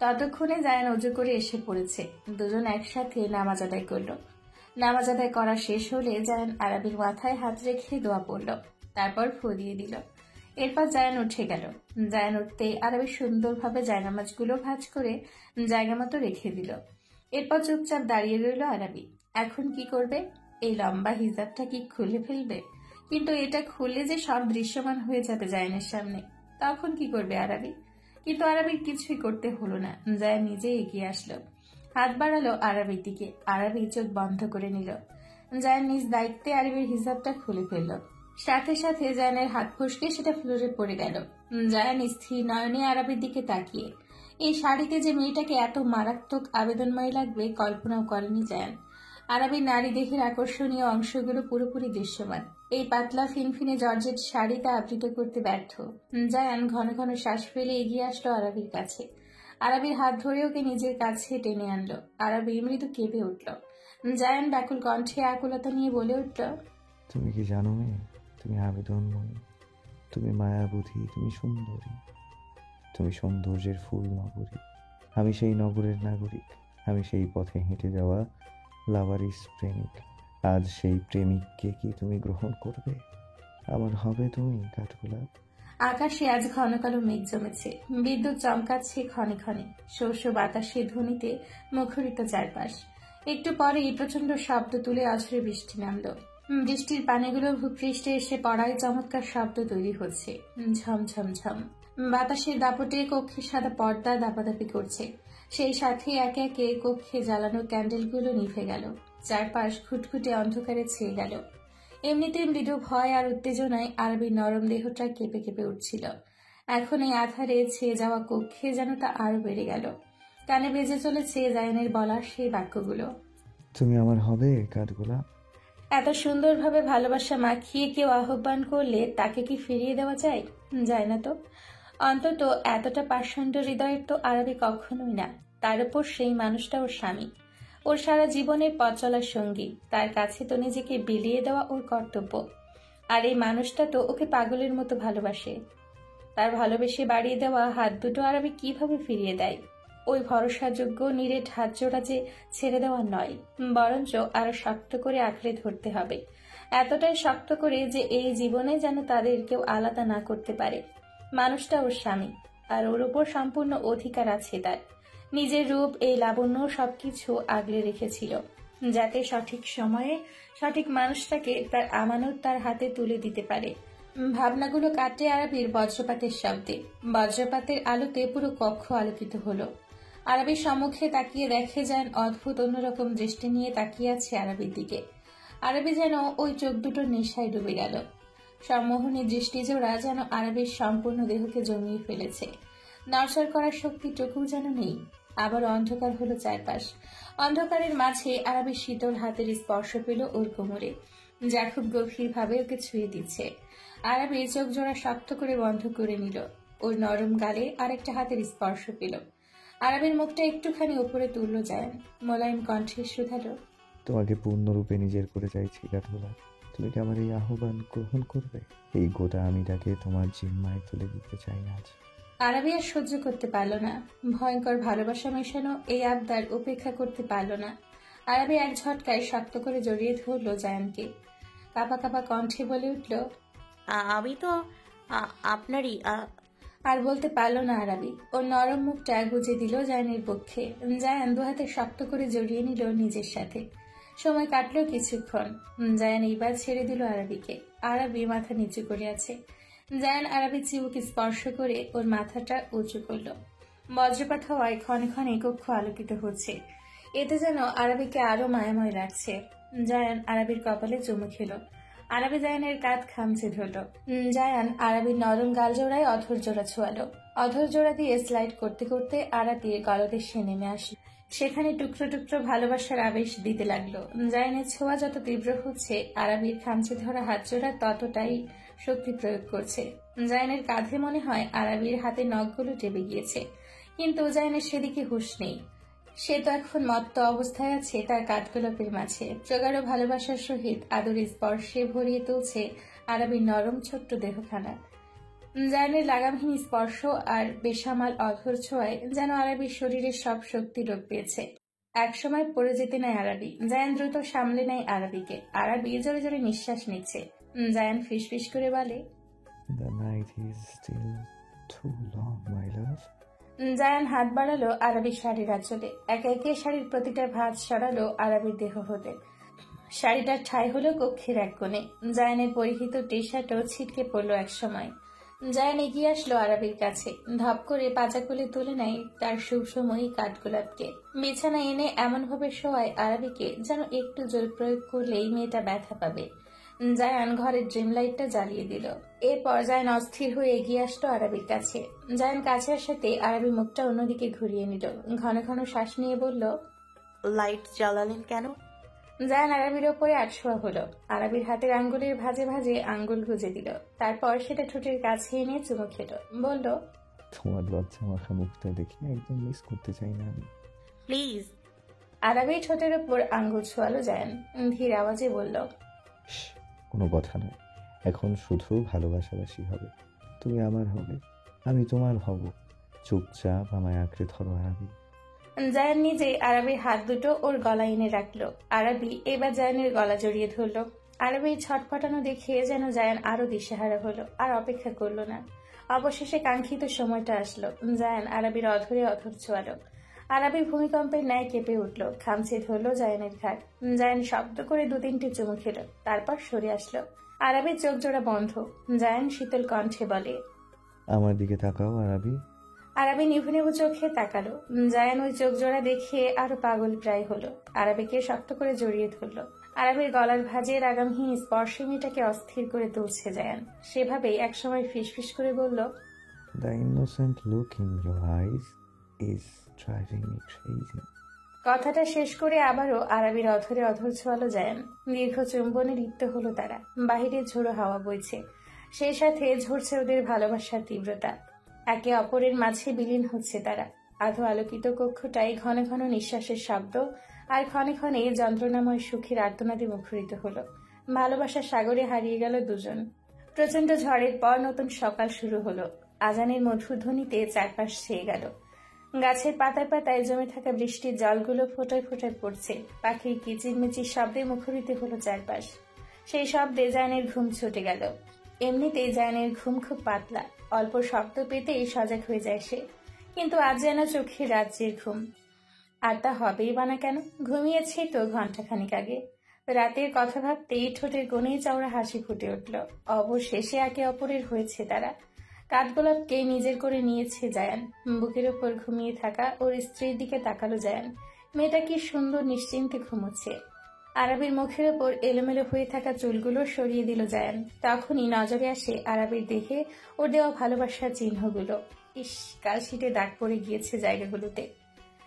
ততক্ষণে জায়ান অজু করে এসে পড়েছে। দুজন একসাথে নামাজ আদায় করলো। নামাজ আদায় করা শেষ হলে জায়ান আরবির মাথায় হাত রেখে দোয়া পড়ল। তারপর ফু দিয়ে দিল। এরপর জায়ান উঠে গেল। জায়ান উঠতেই আরবি সুন্দরভাবে জায়নামাজগুলো ভাঁজ করে জায়গা মতো রেখে দিল। এরপর চুপচাপ দাঁড়িয়ে রইল আরবি। এখন কি করবে? এই লম্বা হিজাবটা কি খুলে ফেলবে? কিন্তু এটা খুললে যে সব দৃশ্যমান হয়ে যাবে জায়ানের সামনে। তখন কি করবে আরবি? কিন্তু আরবির কিছুই করতে হলো না। জায়ান নিজে এগিয়ে আসলো, হাত বাড়ালো আরবির দিকে। আরবি চোখ বন্ধ করে নিল। জায়ান নিজ দায়িত্বে আরবির হিজাবটা খুলে ফেলল। সাথে সাথে জায়ানের হাত ফসকে সেটা ফ্লোরে পড়ে গেল। জায়ান স্থির নয়নে আরবির দিকে তাকিয়ে। এই শাড়িতে যে মেয়েটাকে এত মারাত্মক আবেদনময় লাগবে কল্পনাও করেনি জায়ান। আরবির নারী দেহের আকর্ষণীয় অংশগুলো পুরোপুরি দৃশ্যমান। এই পাতলা ফিনফিনে জর্জেট শাড়িটা আবৃত করতে ব্যর্থ। জায়ান ঘন ঘন শ্বাস ফেলে এগিয়ে আসলো আরবির কাছে। আরবির হাত ধরে ওকে নিজের কাছে টেনে আনলো। আরবি মৃদু কেঁপে উঠল। জায়ান ব্যাকুল কণ্ঠে আকুলতা নিয়ে বলে উঠল, তুমি কি জানো মেয়ে, তুমি আবেদনময়ী, তুমি মায়াবতী, তুমি সুন্দরী, তুমি সৌন্দর্যের ফুল নগরী। আমি সেই নগরের নাগরিক, আমি সেই পথে হেঁটে যাওয়া লাভারিস প্রেমিক। আজ সেই প্রেমিককে কি তুমি গ্রহণ করবে? আমার হবে তুমি কাঠগোলাপ। আকাশে আজ ঘন কালো মেঘ জমেছে। বিদ্যুৎ চমকাচ্ছে ক্ষণে ক্ষণে। শস্য বাতাসে ধ্বনিতে মুখরিত চারপাশ। একটু পরেই প্রচন্ড শব্দ তুলে অঝরে বৃষ্টি নামলো। বৃষ্টির পানিগুলো ভূপৃষ্ঠে এসে পড়ায় চমৎকার শব্দ তৈরি হচ্ছে। ঝমঝম ঝম। বাতাসের দাপটে কক্ষে সাদা পর্দা দাপাদাপি করছে। সেই সাথে একে একে কক্ষে জ্বালানো ক্যান্ডেলগুলো নিভে গেল। চারপাশ খুটখুটে অন্ধকারে ছেয়ে গেল। এমনিতে মৃদু ভয় আর উত্তেজনায় আরবির নরম দেহটা কেঁপে কেঁপে উঠছিল। এখন এই আধারে ছেয়ে যাওয়া কক্ষে যেন তা আরো বেড়ে গেল। কানে বেজে চলেছে জায়ানের বলা সেই বাক্যগুলো, তুমি আমার হবে কাঠগোলাপ। এত সুন্দরভাবে ভালোবাসা মাখিয়ে কেউ আহ্বান করলে তাকে কি ফিরিয়ে দেওয়া যায়? যায় না তো। অন্তত এতটা পাষণ্ড হৃদয়ের তো আরবি কখনোই না। তার উপর সেই মানুষটা ওর স্বামী, ওর সারা জীবনের পথ চলার সঙ্গী। তার কাছে তো নিজেকে বিলিয়ে দেওয়া ওর কর্তব্য। আর এই মানুষটা তো ওকে পাগলের মতো ভালোবাসে। তার ভালোবেসে বাড়িয়ে দেওয়া হাত দুটো আরবি কিভাবে ফিরিয়ে দেয়? ওই ভরসাযোগ্য নিরেট হাত জোড়া যে ছেড়ে দেওয়া নয়, বরঞ্চ আরো শক্ত করে আঁকড়ে ধরতে হবে। এতটাই শক্ত করে যে এই জীবনে যেন তাদের কেউ আলাদা না করতে পারে। মানুষটা ওর স্বামী, আর ওর উপর সম্পূর্ণ অধিকার আছে তার। নিজের রূপ, এই লাবণ্য সবকিছু আগলে রেখেছিল, যাতে সঠিক সময়ে সঠিক মানুষটাকে তার আমানত তার হাতে তুলে দিতে পারে। ভাবনাগুলো কাটে আরবির বজ্রপাতের শব্দে। বজ্রপাতের আলোতে পুরো কক্ষ আলোকিত হলো। আরবির সম্মুখে তাকিয়ে দেখে যান অদ্ভুত অন্যরকম দৃষ্টি নিয়ে তাকিয়ে আছে আরবির দিকে। আরবি যেন ওই চোখ দুটোর নেশায় ডুবে গেল। সম্মোহনী দৃষ্টিজোড়া যেন আরবির সম্পূর্ণ দেহকে জমিয়ে ফেলেছে। নড়চড় করার শক্তিটুকু যেন নেই। আবার অন্ধকার হলো চারপাশ। অন্ধকারের মাঝে আরবির শীতল হাতের স্পর্শ পেল ওর কোমরে, যা খুব গভীরভাবে ওকে ছুঁয়ে দিচ্ছে। আরবি চোখ জোড়া শক্ত করে বন্ধ করে নিল। ওর নরম গালে আরেকটা হাতের স্পর্শ পেল। আরবির মুখটা একটুখানি উপরে তুলল জায়ান। মোলায়েম কণ্ঠে শুধালো, তোমাকে পূর্ণরূপে নিজের করে চাইছি কাঠগোলাপ। তুমি কি আমার এই আহ্বান গ্রহণ করবে? এই গোটা আমিটাকে তোমার জিম্মায় তুলে দিতে চাই আজ। আরবি আর সহ্য করতে পারল না। ভয়ঙ্কর ভালোবাসা মেশানো এই আবদার উপেক্ষা করতে পারল না। আরবি এক ঝটকায় শক্ত করে জড়িয়ে ধরল জায়ানকে। কাঁপা কাঁপা কণ্ঠে বলে উঠল, আমি তো আপনারই। আর বলতে পারল না আরবি। ওর নরম মুখটা গুজে দিল জায়ানের পক্ষে। জায়ান দুহাতে শক্ত করে জড়িয়ে নিল নিজের সাথে। সময় কাটলো কিছুক্ষণ। জায়ান এইবার ছেড়ে দিল আরবিকে। আরবি মাথা নিচু করে আছে। জায়ান আরবির চিবুকে স্পর্শ করে ওর মাথাটা উঁচু করল। বজ্রপাত হওয়ায় ক্ষণে ক্ষণে কক্ষ আলোকিত হচ্ছে। এতে যেন আরবিকে আরো মায়াময় লাগছে। জায়ান আরবির কপালে চুমু খেল। আরবি জায়ানের কাঁধ খামচে ধরল। জায়ান আরবির নরম গাল জোড়ায় অধর জোড়া ছোয়ালো। অধর জোড়া দিয়ে স্লাইড করতে করতে আরাবির গলদেশে নেমে আসে। সেখানে টুকরো টুকরো ভালোবাসার আবেশ দিতে লাগলো। জায়ানের ছোঁয়া যত তীব্র হচ্ছে, আরাবির খামচে ধরা হাত জোড়া ততটাই শক্তি প্রয়োগ করছে। জায়ানের কাঁধে মনে হয় আরাবির হাতে নখগুলো টেপে গিয়েছে, কিন্তু জায়ানের সেদিকে হুঁশ নেই। সে তো এখন মত্ত অবস্থায় আছে তার কাঠগোলাপের মাঝে। প্রগাঢ় ভালোবাসার সহিত আদরের স্পর্শে ভরিয়ে তুলছে আরাবির নরম ছোট্ট দেহখানা। জায়ানের লাগামহীন স্পর্শ আর বেসামাল অধর ছোঁয়ায় যেন আরাবির শরীরের সব শক্তি লোপ পেয়েছে। একসময় পড়ে যেতে নেয় আরাবি। জায়ান দ্রুত সামলে নেয় আরাবিকে। আরাবি জোরে জোরে নিঃশ্বাস নিচ্ছে। জায়ান ফিসফিস করে বলে, The night is still too long, my love. Zayan হাত বাড়ালো আরাবির শাড়ির আঁচলে। একে একে শাড়ির প্রতিটা ভাঁজ সরালো আরাবির দেহ হতে। শাড়িটার ঠাঁই হলো কক্ষের এক কোণে। জায়ানের পরিহিত টি শার্টও ছিটকে পড়লো এক সময়। জায়ান এগিয়ে আসলো আরাবির কাছে, ধপ করে পাজা কোলে তুলে নেয় তার সুসময়ী কাঠগোলাপকে। বিছানায় এনে এমনভাবে শোয়ায় আরাবিকে যেন একটু জোর প্রয়োগ করলেই মেয়েটা ব্যথা পাবে। জায়ান ঘরের ড্রিম লাইটটা জ্বালিয়ে দিল। এরপর জায়ান অস্থির হয়ে এগিয়ে আসলো আরাবির কাছে। জায়ান কাছে আসাতে আরাবি মুখটা অন্যদিকে ঘুরিয়ে নিল। ঘন ঘন শ্বাস নিয়ে বলল, লাইট জ্বালালেন কেন? জায়ান আরাবির ওপরে আটশোয়া হলো। আরাবির হাতের আঙ্গুলের ভাঁজে ভাঁজে আঙ্গুল গুজে দিল। তারপর সেটা ঠোঁটের কাছে এনে চুমু খেল। বলল, তোমার লজ্জা মাখা মুখটা দেখে একদম মিস করতে চাই না আমি। প্লিজ। আরাবির ঠোঁটের ওপর আঙ্গুল ছোঁয়ালো জায়ান। ধীর আওয়াজে বলল, কোনো কথা নয়, এখন শুধু ভালোবাসাবাসি হবে। তুমি আমার হবে, আমি তোমার হব। চুপচাপ আমায় আঁকড়ে ধরো আরাবি। জায়ান নিজে আরাবির হাত দুটো ওর গলা এনে রাখলো। আরাবি এবার জায়ানের গলা জড়িয়ে ধরলো। আরাবির ছটফটানো দেখে যেন জায়ান আরো দিশেহারা হলো, আর অপেক্ষা করলো না। অবশেষে কাঙ্ক্ষিত সময়টা আসলো। জায়ান আরাবির অধরে অধর ছোঁয়ালো। আরাবি ভূমিকম্পের ন্যায় কেঁপে উঠলো, খামচে ধরলো জায়ানের ঘাট। জায়ান শব্দ করে 2-3টে চুমু খেল, তারপর সরে আসলো। আরাবির চোখ জোড়া বন্ধ। জায়ান শীতল কণ্ঠে বলে, আমার দিকে তাকাও আরাবি। আরাবি নিভু নিভু চোখে তাকালো। জায়ান ওই চোখ জোড়া দেখে আরো পাগল প্রায় হলো। আরাবিকে শক্ত করে জড়িয়ে ধরলো। আরাবির গলার ভাঁজে রাগামহীন স্পর্শে মেয়েটাকে অস্থির করে তুলছে জায়ান। সেভাবেই একসময় ফিসফিস করে বলল, The innocent look in your eyes is driving me crazy. কথাটা শেষ করে আবারও আরাবির অধরে অধর ছোঁয়ালো জায়ান। দীর্ঘ চুম্বনে লিপ্ত হলো তারা। বাহিরে ঝোড়ো হাওয়া বইছে, সেই সাথে ঝরছে ওদের ভালোবাসার তীব্রতা। একে অপরের মাঝে বিলীন হচ্ছে তারা। আধো আলোকিত কক্ষটায় ঘন ঘন নিঃশ্বাসের শব্দ আর ক্ষণে ক্ষণে যন্ত্রণাময় সুখের আর্তনাদে মুখরিত হলো। ভালোবাসার সাগরে হারিয়ে গেল দুজন। প্রচন্ড ঝড়ের পর নতুন সকাল শুরু হলো। আজানের মধুর ধ্বনিতে চারপাশ ছেয়ে গেল। গাছের পাতায় পাতায় জমে থাকা বৃষ্টির জলগুলো ফোঁটায় ফোঁটায় পড়ছে। পাখির কিচিরমিচির শব্দে মুখরিত হলো চারপাশ। সেই শব্দে জায়ানের ঘুম ছুটে গেল। এমনিতেই জায়ানের ঘুম খুব পাতলা, অল্প শব্দ পেতেই সজাগ হয়ে যায় সে। কিন্তু আজ যেন চোখের রাজ্যের ঘুম। আর তা হবেই বা না কেন? ঘুমিয়েছে তো ঘন্টাখানিক আগে। রাতের কথা ভাবতেই ঠোঁটের কোণেই চওড়া হাসি ফুটে উঠল। অবশেষে একে অপরের হয়েছে তারা। কাঠগোলাপকে নিজের করে নিয়েছে জায়ান। বুকের ওপর ঘুমিয়ে থাকা ওর স্ত্রীর দিকে তাকালো জায়ান। মেয়েটা কি সুন্দর নিশ্চিন্তে ঘুমোচ্ছে। আরাবির মুখের ওপর এলোমেলো হয়ে থাকা চুলগুলো সরিয়ে দিল জায়ান। তখনই নজরে আসে আরাবির দেহে ওর দেওয়া ভালোবাসার চিহ্নগুলো। ইস, কালশিটে দাগ পড়ে গিয়েছে জায়গাগুলোতে।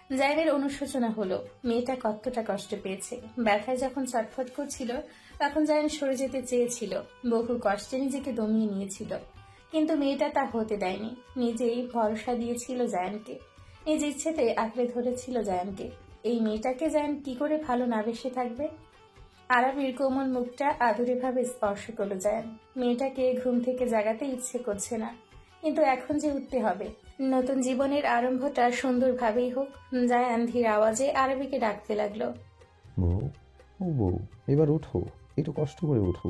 জায়ানের অনুশোচনা হলো, মেয়েটা কতটা কষ্ট পেয়েছে। ব্যথায় যখন ছটফট করছিল তখন জায়ান সরে যেতে চেয়েছিল, বহু কষ্টে নিজেকে দমিয়ে নিয়েছিল। কিন্তু মেয়েটা তা হতে দেয়নি। নিজেই ভরসা দিয়েছিল জায়ানকে, নিজ ইচ্ছেতে আঁকড়ে ধরেছিল জায়ানকে। এই মেয়েটাকে জায়ান কি করে ভালো না বেসে থাকবে? আরাবির কোমল মুখটা আদুরে ভাবে স্পর্শ করলো জায়ান। মেয়েটাকে ঘুম থেকে জাগাতে ইচ্ছে করছে না, কিন্তু এখন যে উঠতে হবে। নতুন জীবনের আরম্ভটা সুন্দরভাবেই হোক। জায়ান ধীর আওয়াজে আরাবিকে ডাকতে লাগলো, বউ, ও বউ, এবার ওঠো, একটু কষ্ট করে ওঠো।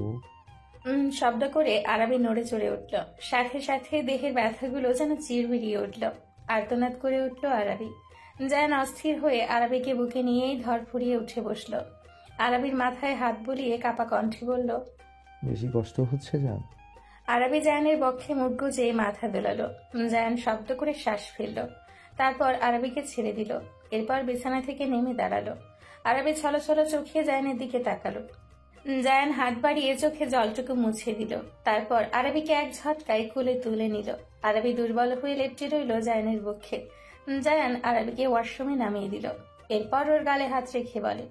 শব্দ করে আরাবি নড়ে চড়ে উঠল। সাথে সাথে দেহের ব্যথাগুলো যেন চিরবিরিয়ে উঠল। আর্তনাদ করে উঠল আরাবি। জায়ান অস্থির হয়ে আরাবিকে বুকে নিয়েই ধর ফুরিয়ে উঠে বসল। আরাবির মাথায় হাত বুলিয়ে কাপা কণ্ঠে বলল, বেশি কষ্ট হচ্ছে জান? আরাবি জায়ানের বক্ষে মুখ গুজে মাথা দোলালো। জায়ান শব্দ করে শ্বাস ফেলল। তারপর আরাবিকে ছেড়ে দিল। এরপর বিছানা থেকে নেমে দাঁড়ালো। আরাবি ছলছল চোখে জায়ানের দিকে তাকালো। জায়ান হাত বাড়িয়ে চোখে জলটুকু মুছে দিল। তারপর আরবিকে এক ঝটকায় কোলে তুলে নিল। আরবি দুর্বল হয়ে লেপ্টে রইল জায়ানের বক্ষে। জায়ান আরবিকে ওয়াশরুমে নামিয়ে দিল। এরপর ওর গালে হাত রেখে বলে,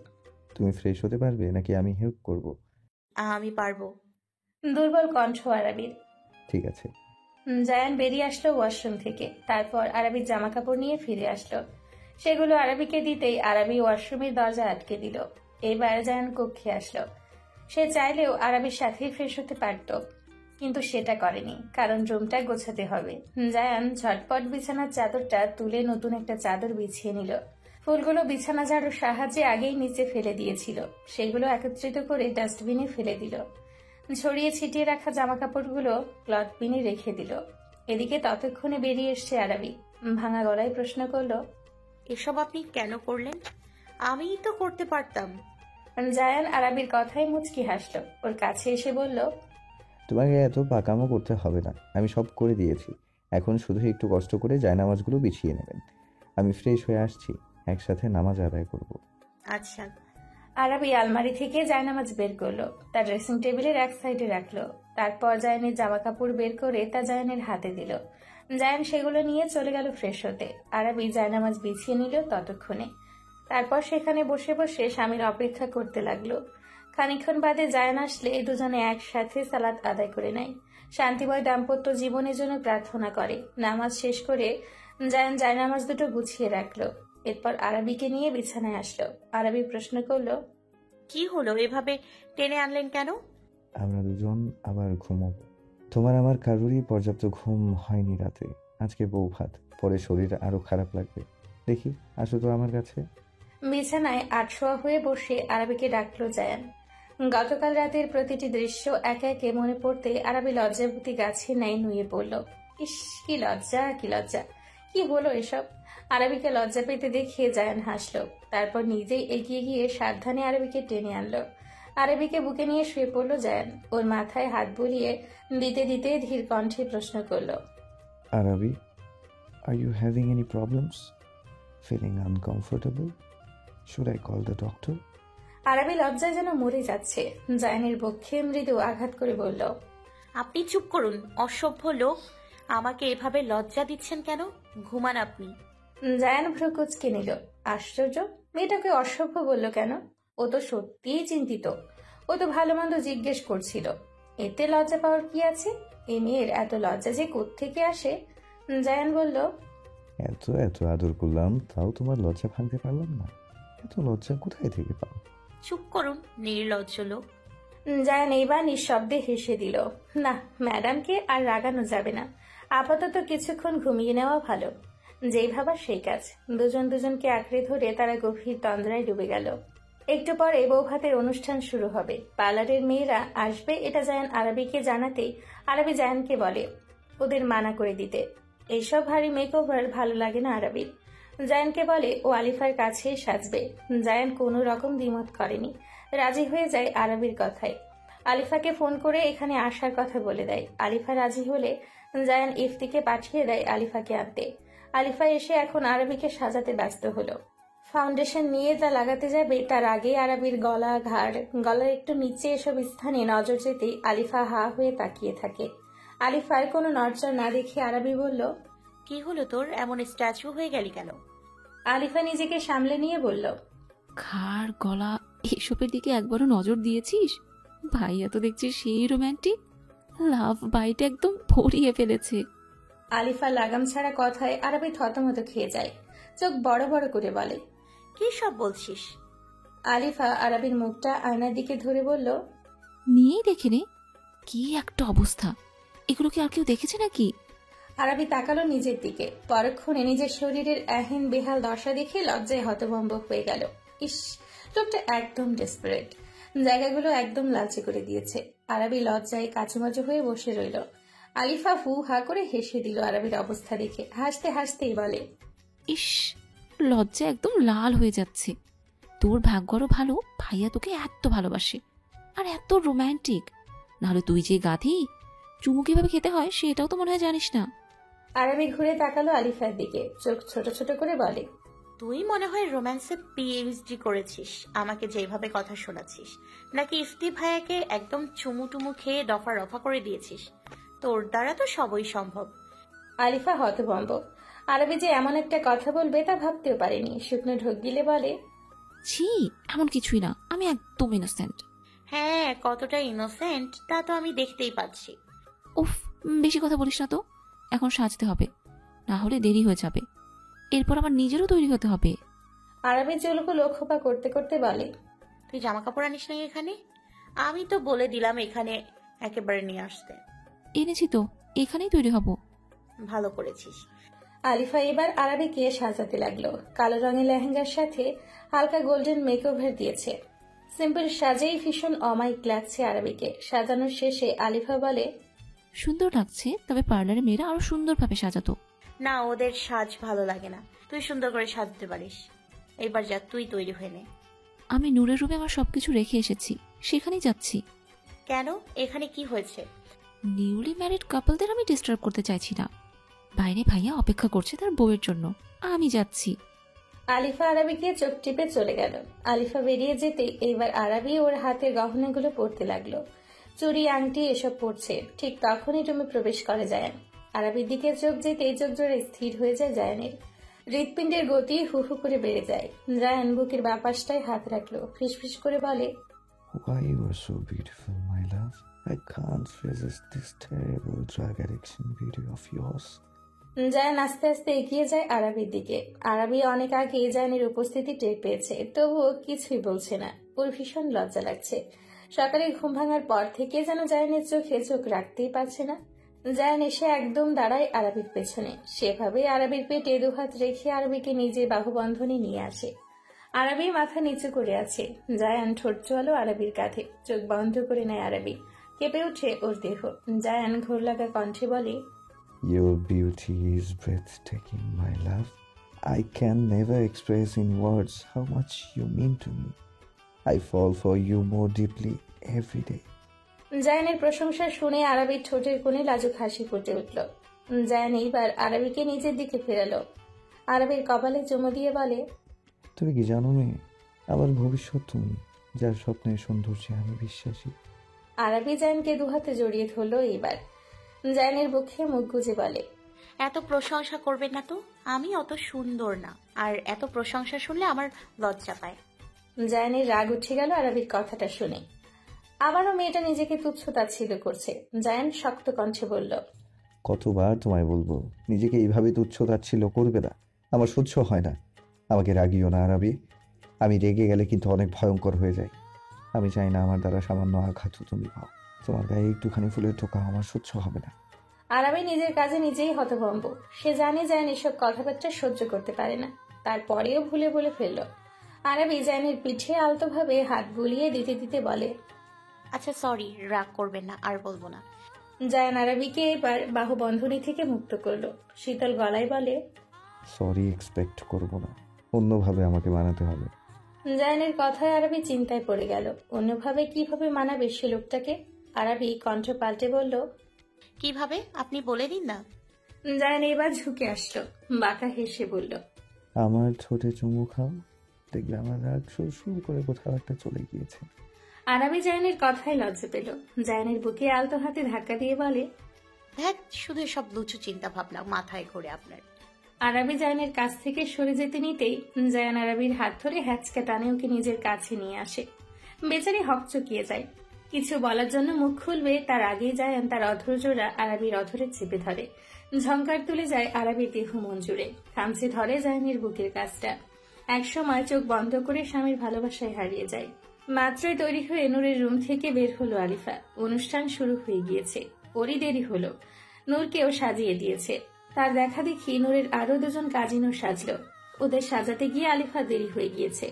তুমি ফ্রেশ হতে পারবে নাকি আমি হেল্প করব? আমি পারবো। দুর্বল কণ্ঠ আরবির। ঠিক আছে। জায়ান বেরিয়ে আসলো ওয়াশরুম থেকে। তারপর আরবির জামা কাপড় নিয়ে ফিরে আসলো। সেগুলো আরবিকে দিতেই আরবি ওয়াশরুমের দরজা আটকে দিল। এবার জায়ান কক্ষে আসলো। সে চাইলেও আরবির সাথেই ফ্রেশ হতে পারত, কিন্তু সেটা করেনি, কারণ রুমটা গোছাতে হবে। জায়ান ঝটপট বিছানার চাদরটা তুলে নতুন একটা চাদর বিছিয়ে নিল। ফুলগুলো বিছানা ঝাড়ুর সাহায্যে আগেই নিচে ফেলে দিয়েছিল। সেগুলো একত্রিত করে ডাস্টবিনে ফেলে দিল। ছড়িয়ে ছিটিয়ে রাখা জামা কাপড়গুলো ক্লথবিনে রেখে দিল। এদিকে ততক্ষণে বেরিয়ে এসছে আরবি। ভাঙা গলায় প্রশ্ন করলো, এসব আপনি কেন করলেন? আমিই তো করতে পারতাম। জায়ান আরবির কথায় মুচকি হাসলো। ওর কাছে এসে বলল, তোমাকে এত পাকামো করতে হবে না, আমি সব করে দিয়েছি। এখন শুধু একটু কষ্ট করে জায়নামাজগুলো বিছিয়ে নেবেন। আমি ফ্রেশ হয়ে আসছি, একসাথে নামাজ আদায় করব। আচ্ছা। আরবি আলমারি থেকে জায়নামাজ বের করলো, তার ড্রেসিং টেবিলের এক সাইডে রাখলো। তারপর জায়ানের জামা কাপড় বের করে তা জায়ানের হাতে দিল। জায়ান সেগুলো নিয়ে চলে গেল ফ্রেশ হতে। আরবি জায়নামাজ বিছিয়ে নিল ততক্ষণে। তারপর সেখানে বসে বসে স্বামীর অপেক্ষা করতে লাগলো। খানিকক্ষণ বাদে জায়ান আসলে দুজনে একসাথে সালাত আদায় করে নেয়। শান্তিময় দাম্পত্য জীবনের জন্য প্রার্থনা করে। নামাজ শেষ করে জায়ান জায়নামাজ দুটো গুছিয়ে রাখলো। এরপর আরবিকে নিয়ে বিছানায় আসলো। আরবি প্রশ্ন করলো, কি হলো, এভাবে টেনে আনলেন কেন? আমরা দুজন আবার ঘুমোবো। তোমার আমার কারোরই পর্যাপ্ত ঘুম হয়নি রাতে। আজকে বউ ভাত, পরে শরীর আরো খারাপ লাগবে। দেখি, আসো তো আমার কাছে। বিছানায় আটশোয়া হয়ে বসে আরবিকে ডাকলো জায়ান। গতকাল রাতের প্রতিটি দৃশ্য একে একে মনে পড়তে আরবি লজ্জাভূতি গাছে ন্যায় নুয়ে পড়ল। ইস, কি লজ্জা, কি লজ্জা! কি হলো এসব? আরবিকে লজ্জা পেতে দেখে জায়ান হাসলো। তারপর নিজেই এগিয়ে গিয়ে সাবধানে আরবিকে টেনে আনলো। আরবিকে বুকে নিয়ে শুয়ে পড়ল জায়ান। ওর মাথায় হাত বুলিয়ে দিতে দিতে ধীর কণ্ঠে প্রশ্ন করলো, আরবি, are you having any problems? Feeling uncomfortable? Should I call the doctor? আরবি লজ্জায় যেন মরে যাচ্ছে। জায়ানের বক্ষে মৃদু আঘাত করে বলল, আপনি চুপ করুন, অসভ্য লোক। আমাকে এভাবে লজ্জা দিচ্ছেন কেন? ঘুমান আপনি। জায়ান ভ্রু কুঁচকে নিল। আশ্চর্য, মেয়েটাকে অসভ্য বলল কেন? ও তো সত্যিই চিন্তিত। ও তো ভালো মন্দ জিজ্ঞেস করছিল। এতে লজ্জা পাওয়ার কি আছে? এই মেয়ের এত লজ্জা যে কোত্থেকে আসে? জায়ান বলল, এত এত আদর করলাম, তাও তোমার লজ্জা ভাঙতে পারলাম না। এত লজ্জা কোথায় থেকে পাও? চুপ করুন, নির্লজ্জ লোক। জায়ান এইবার নিঃশব্দে হেসে দিল। না, ম্যাডামকে আর রাগানো যাবে না। আপাতত কিছুক্ষণ ঘুমিয়ে নেওয়া ভালো। যেই ভাবা সেই কাজ। দুজন দুজনকে আঁকড়ে ধরে তারা গভীর তন্দ্রায় ডুবে গেল। একটু পরে বৌভাতের অনুষ্ঠান শুরু হবে। পার্লারের মেয়েরা আসবে এটা জায়ান আরবিকে জানাতেই আরবি জায়ানকে বলে ওদের মানা করে দিতে। এইসব ভারী মেকওভার ভালো লাগে না আরবির। জায়ানকে বলে ও আলিফার কাছেই সাজবে। জায়ান কোনো রকম দ্বিমত করেনি, রাজি হয়ে যায় আরবির কথায়। আলিফাকে ফোন করে এখানে আসার কথা বলে দেয়। আলিফা রাজি হলে জায়ান ইফতিকে পাঠিয়ে দেয় আলিফাকে আনতে। আলিফা এসে এখন আরবিকে সাজাতে ব্যস্ত হলো। ফাউন্ডেশন নিয়ে যা লাগাতে যাবে তার আগে আরবির গলা, ঘাড়, গলার একটু নিচে এসব স্থানে নজর যেতেই আলিফা হা হয়ে তাকিয়ে থাকে। আলিফার কোনো নড়চড় না দেখে আরবি বলল, কি হলো তোর, এমন স্ট্যাচু হয়ে গেলি কেন? আলিফা নিজেকে সামলে নিয়ে বলল, ঘাড়, গলা এসবের দিকে একবারও নজর দিয়েছিস? ভাইয়া তো দেখছি সেই রোম্যান্টিক। লাভ বাইট একদম ভরিয়ে ফেলেছে। আলিফা লাগাম ছাড়া কথায় আরবি থতমত খেয়ে যায়। চোখ বড় বড় করে বলে, কি সব বলছিস? আলিফা আরবির মুখটা আয়নার দিকে ধরে বলল, নিয়েই দেখে নে, কি একটা অবস্থা। এগুলো কি আর কেউ দেখেছে নাকি? আরবি তাকালো নিজের দিকে। পরক্ষণে নিজের শরীরের এহেন বেহাল দশা দেখে লজ্জায় হতভম্ব হয়ে গেল। ইস, লোকটা একদম ডেসপারেট। জায়গাগুলো একদম লালচে করে দিয়েছে। আরবি লজ্জায় কাচুমাচু হয়ে বসে রইল। আলিফা হু হা করে হেসে দিল আরবির অবস্থা দেখে। হাসতে হাসতেই বলে, ইস, লজ্জা একদম লাল হয়ে যাচ্ছে। তোর ভাগ্যরও ভালো, ভাইয়া তোকে এত ভালোবাসে আর এত রোম্যান্টিক। নাহলে তুই যে গাধি, চুমু কিভাবে খেতে হয় সেটাও তো মনে হয় জানিস না। আরবি ঘুরে তাকালো আলিফার দিকে। চোখ ছোট ছোট করে বলে, তুই মনে হয় রোম্যান্সে পিএইচডি করেছিস, আমাকে যেভাবে কথা শোনাচ্ছিস, নাকি ইফতি ভাইয়াকে একদম চুমু খেয়ে দফা রফা করে দিয়েছিস? তোর দ্বারা তো সবই সম্ভব। আলিফা হতভম্ব। আরবি যে এমন একটা কথা বলবে তা ভাবতেও পারেনি। শুকনো ঢোক গিলে বলে, ছি, এমন কিছুই না, আমি একদম ইনোসেন্ট। হ্যাঁ, কতটা ইনোসেন্ট তা তো আমি দেখতেই পাচ্ছি। উফ, বেশি কথা বলিস না তো। এখন সাজতে হবে, না হলে দেরি হয়ে যাবে। এরপর আমার নিজেরও তৈরি হতে হবে। আরবি চুলগুলো খোপা করতে করতে বলে, তুই জামা কাপড় আনিস নাই এখানে? আমি তো বলে দিলাম এখানে একেবারে নিয়ে আসতে। এনেছি তো, এখানেই তৈরি হব। ভালো করেছিস। আলিফা এবার আরবিকে সাজাতে লাগলো। কালো রঙের লেহেঙ্গার সাথে হালকা গোল্ডেন মেকওভার দিয়েছে। সিম্পল সাজেই ভীষণ অমায়িক লাগছে আরবিকে। সাজানোর শেষে আলিফা বলে, সুন্দর লাগছে, তবে পার্লারে মেয়েরা আরো সুন্দরভাবে সাজাতো। না, ওদের সাজ ভালো লাগে না, তুই সুন্দর করে সাজতে পারিস। এবার যা, তুই তৈরি হয়ে নে। আমি নূরের রুমে আমার সবকিছু রেখে এসেছি, সেখানেই যাচ্ছি। কেন? এখানে কি হয়েছে? নিউলি ম্যারিড কাপলদের আমি ডিস্টার্ব করতে চাইছি না। বাইরে ভাইয়া অপেক্ষা করছে তার বউয়ের জন্য, আমি যাচ্ছি। আলিফা আরবিকে চোখ টিপে চলে গেল। আলিফা বেরিয়ে যেতে এইবার আরবি ওর হাতের গহনাগুলো পরতে লাগলো। চুড়ি, আংটি এসব পরছে। ঠিক তখনই রুমে প্রবেশ করে জায়ান। আরবির দিকে চোখ যেতেই চোখ জোরে স্থির হয়ে যায় জায়ানের। হৃৎপিণ্ডের গতি হু হু করে বেড়ে যায়। জায়ান বুকের বাপাসটায় হাত রাখলো, ফিসফিস করে বলে, Why you are so beautiful, my love? I can't resist this terrible drug addiction video of yours. Zayan আস্তে আস্তে এগিয়ে যায় আরবির দিকে। আরবি অনেক আগে জায়ানের উপস্থিতি টের পেয়েছে, তবুও কিছুই বলছে না। ওর ভীষণ লজ্জা লাগছে। সকালে ঘুম ভাঙার পর থেকে যেন জায়ানের চোখে চোখ রাখতেই পারছে না। জায়ান এসে একদম দাঁড়ায় আরবির পেছনে। সেভাবে আরবির পেটে দুহাত রেখে আরবিকে নিজে বাহুবন্ধনে নিয়ে আসে। আরবি মাথা নিচু করে আছে। জায়ান ঠোঁট চোয়ালো আরবির কাঁধে। চোখ বন্ধ করে নেয় আরবি। কেঁপে ওঠে ওর দেহ। জায়ান ঘোর লাগা কণ্ঠে বলে, Your beauty is breathtaking, my love. I can never express in words how much you mean to me. I fall for you more deeply every day. জায়ানের প্রশংসা শুনে আরবির ঠোঁটের কোণে লাজুক হাসি ফুটে উঠল। জায়ান এইবার আরবিকে নিজের দিকে ফেরালো। আরবির কপালে চুমু দিয়ে বলে, তুমি কি জানো মেয়ে, আমার ভবিষ্যৎ তুমি, যার স্বপ্নের সৌন্দর্যে আমি বিশ্বাসী। আরবি জায়ানকে দুহাতে জড়িয়ে ধরলো। এইবার জায়ানের বুকে মুখ গুজে বলে, এত প্রশংসা করবেন না তো, আমি অত সুন্দর না, আর এত প্রশংসা শুনলে আমার লজ্জা পায়। জায়ানের রাগ উঠে গেল আরবির কথাটা শুনে। আবারও মেয়েটা নিজেকে তুচ্ছ তাচ্ছিল্য করছে। জায়ান শক্ত কণ্ঠে বলল, কতবার তোমায় বলবো নিজেকে এইভাবে তুচ্ছ তাচ্ছিল্য করবে না, আমার সহ্য হয় না। আমাকে রাগিও না আরবি, আমি রেগে গেলে কিন্তু অনেক ভয়ঙ্কর হয়ে যায়। আমি চাই না আমার দ্বারা সামান্য আঘাতও তুমি পাও। তোমার গায়ে একটুখানি ফুলের টোকা আমার সহ্য হবে না। আরবি নিজের কাজে নিজেই হতভম্ব। সে জানে জায়ান এসব কথাবার্তা সহ্য করতে পারে না, তারপরেও ভুলে বলে ফেলল। আরবি জায়ানের পিঠে আলতোভাবে হাত বুলিয়ে দিতে দিতে বলে, আচ্ছা সরি, রাগ করবেন না, আর বলবো না। জায়ান আরবিকে এবার বাহুবন্ধনী থেকে মুক্ত করলো। শীতল গলায় বলে, সরি এক্সপেক্ট করবো না, অন্যভাবে আমাকে বানাতে হবে। জায়ানের কথায় আরবি চিন্তায় পড়ে গেল। অন্যভাবে কিভাবে মানাবে সে লোকটাকে? আরবি কণ্ঠ পাল্টে বলল, কিভাবে আপনি বলে দিন না। জায়ান এবার ঝুঁকে আসলো, বাঁকা হেসে বলল, আমার ঠোঁটে চুমু খাও, দেখবে আমার রাগ সুর করে কোথাও একটা চলে গিয়েছে। আরবি জায়ানের কথায় লজ্জা পেল। জায়ানের বুকে আলতো হাতে ধাক্কা দিয়ে বলে, দেখ, শুধু সব লুচু চিন্তা ভাবনা মাথায় ঘুরে আপনার। আরবি জায়ানের কাছ থেকে সরে যেতে নিতেই জায়ান আরবির হাত ধরে হ্যাচকা টানে ওকে নিজের কাছে নিয়ে আসে। বেচারি হকচকিয়ে যায়। কিছু বলার জন্য মুখ খুলবে তার আগেই জায়ান তার অধৈর্যরা আরবির অধরে চেপে ধরে। ঝংকার তুলে যায় আরবির দেহ মন জুড়ে। খামচে ধরে জায়ানের বুকের কাছটা। একসময় চোখ বন্ধ করে স্বামীর ভালোবাসায় হারিয়ে যায়। মাত্রই তৈরি হয়ে নূরের রুম থেকে বের হলো আলিফা। অনুষ্ঠান শুরু হয়ে গিয়েছে। ওরই দেরি হলো। নূরকেও সাজিয়ে দিয়েছে। তার দেখা দেখি নূরের আরো দুজন কাজিনও সাজলো। ওদের সাজাতে গিয়ে আলিফা দেরি হয়ে গিয়েছে।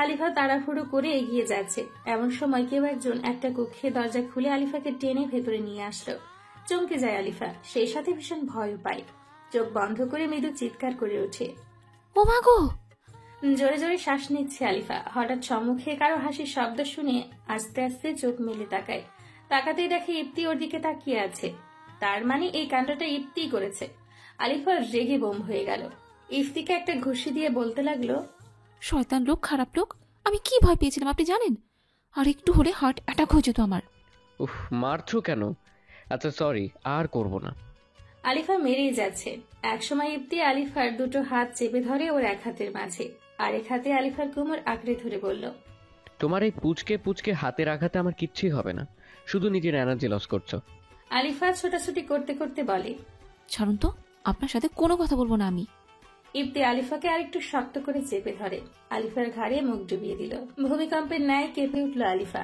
আলিফা তাড়াহুড়ো করে এগিয়ে যাচ্ছে। এমন সময় কেউ একজন একটা কক্ষে দরজা খুলে আলিফাকে টেনে ভেতরে নিয়ে আসলো। চমকে যায় আলিফা, সেই সাথে ভীষণ ভয় পায়। চোখ বন্ধ করে মৃদু চিৎকার করে ওঠে, ও মা গো! জোরে জোরে শ্বাস নিচ্ছে আলিফা। হঠাৎ সম্মুখে কারো হাসির শব্দ শুনে আস্তে আস্তে চোখ মেলে তাকায়। তাকাতেই দেখে ইপ্তি ওর দিকে তাকিয়ে আছে। তার মানে এই কাণ্ডটা ইপ্তি করেছে। আলিফা রেগে বোম হয়ে গেল। ইফতিকে একটা ঘুষি দিয়ে বলতে লাগলো, শয়তান লোক, খারাপ লোক। আমি কি ভয় পেয়েছিলাম আপনি জানেন? আর একটু হলে হার্ট অ্যাটাক হয়ে যেত আমার। উফ, মারছো কেন? আচ্ছা সরি, আর করব না। আলিফা মেরেই যাচ্ছে। একসময় ইফতি আলিফার দুটো হাত চেপে ধরে ওর এক হাতের মাঝে, আরেক হাতে আলিফার কোমর আঁকড়ে ধরে বলল, তোমার এই পুচকে পুচকে হাতের আঘাতে আমার কিচ্ছুই হবে না, শুধু নিজের এনার্জি লস করছো। আলিফা ছোটাছুটি করতে করতে বলে, ছাড়ুন তো, আপনার সাথে কোনো কথা বলবো না আমি। ইফতি আলিফাকে আরেকটু শক্ত করে চেপে ধরে, আলিফার ঘাড়ে মুখ ডুবিয়ে দিল। ভূমিকম্পের ন্যায় কেঁপে উঠল আলিফা।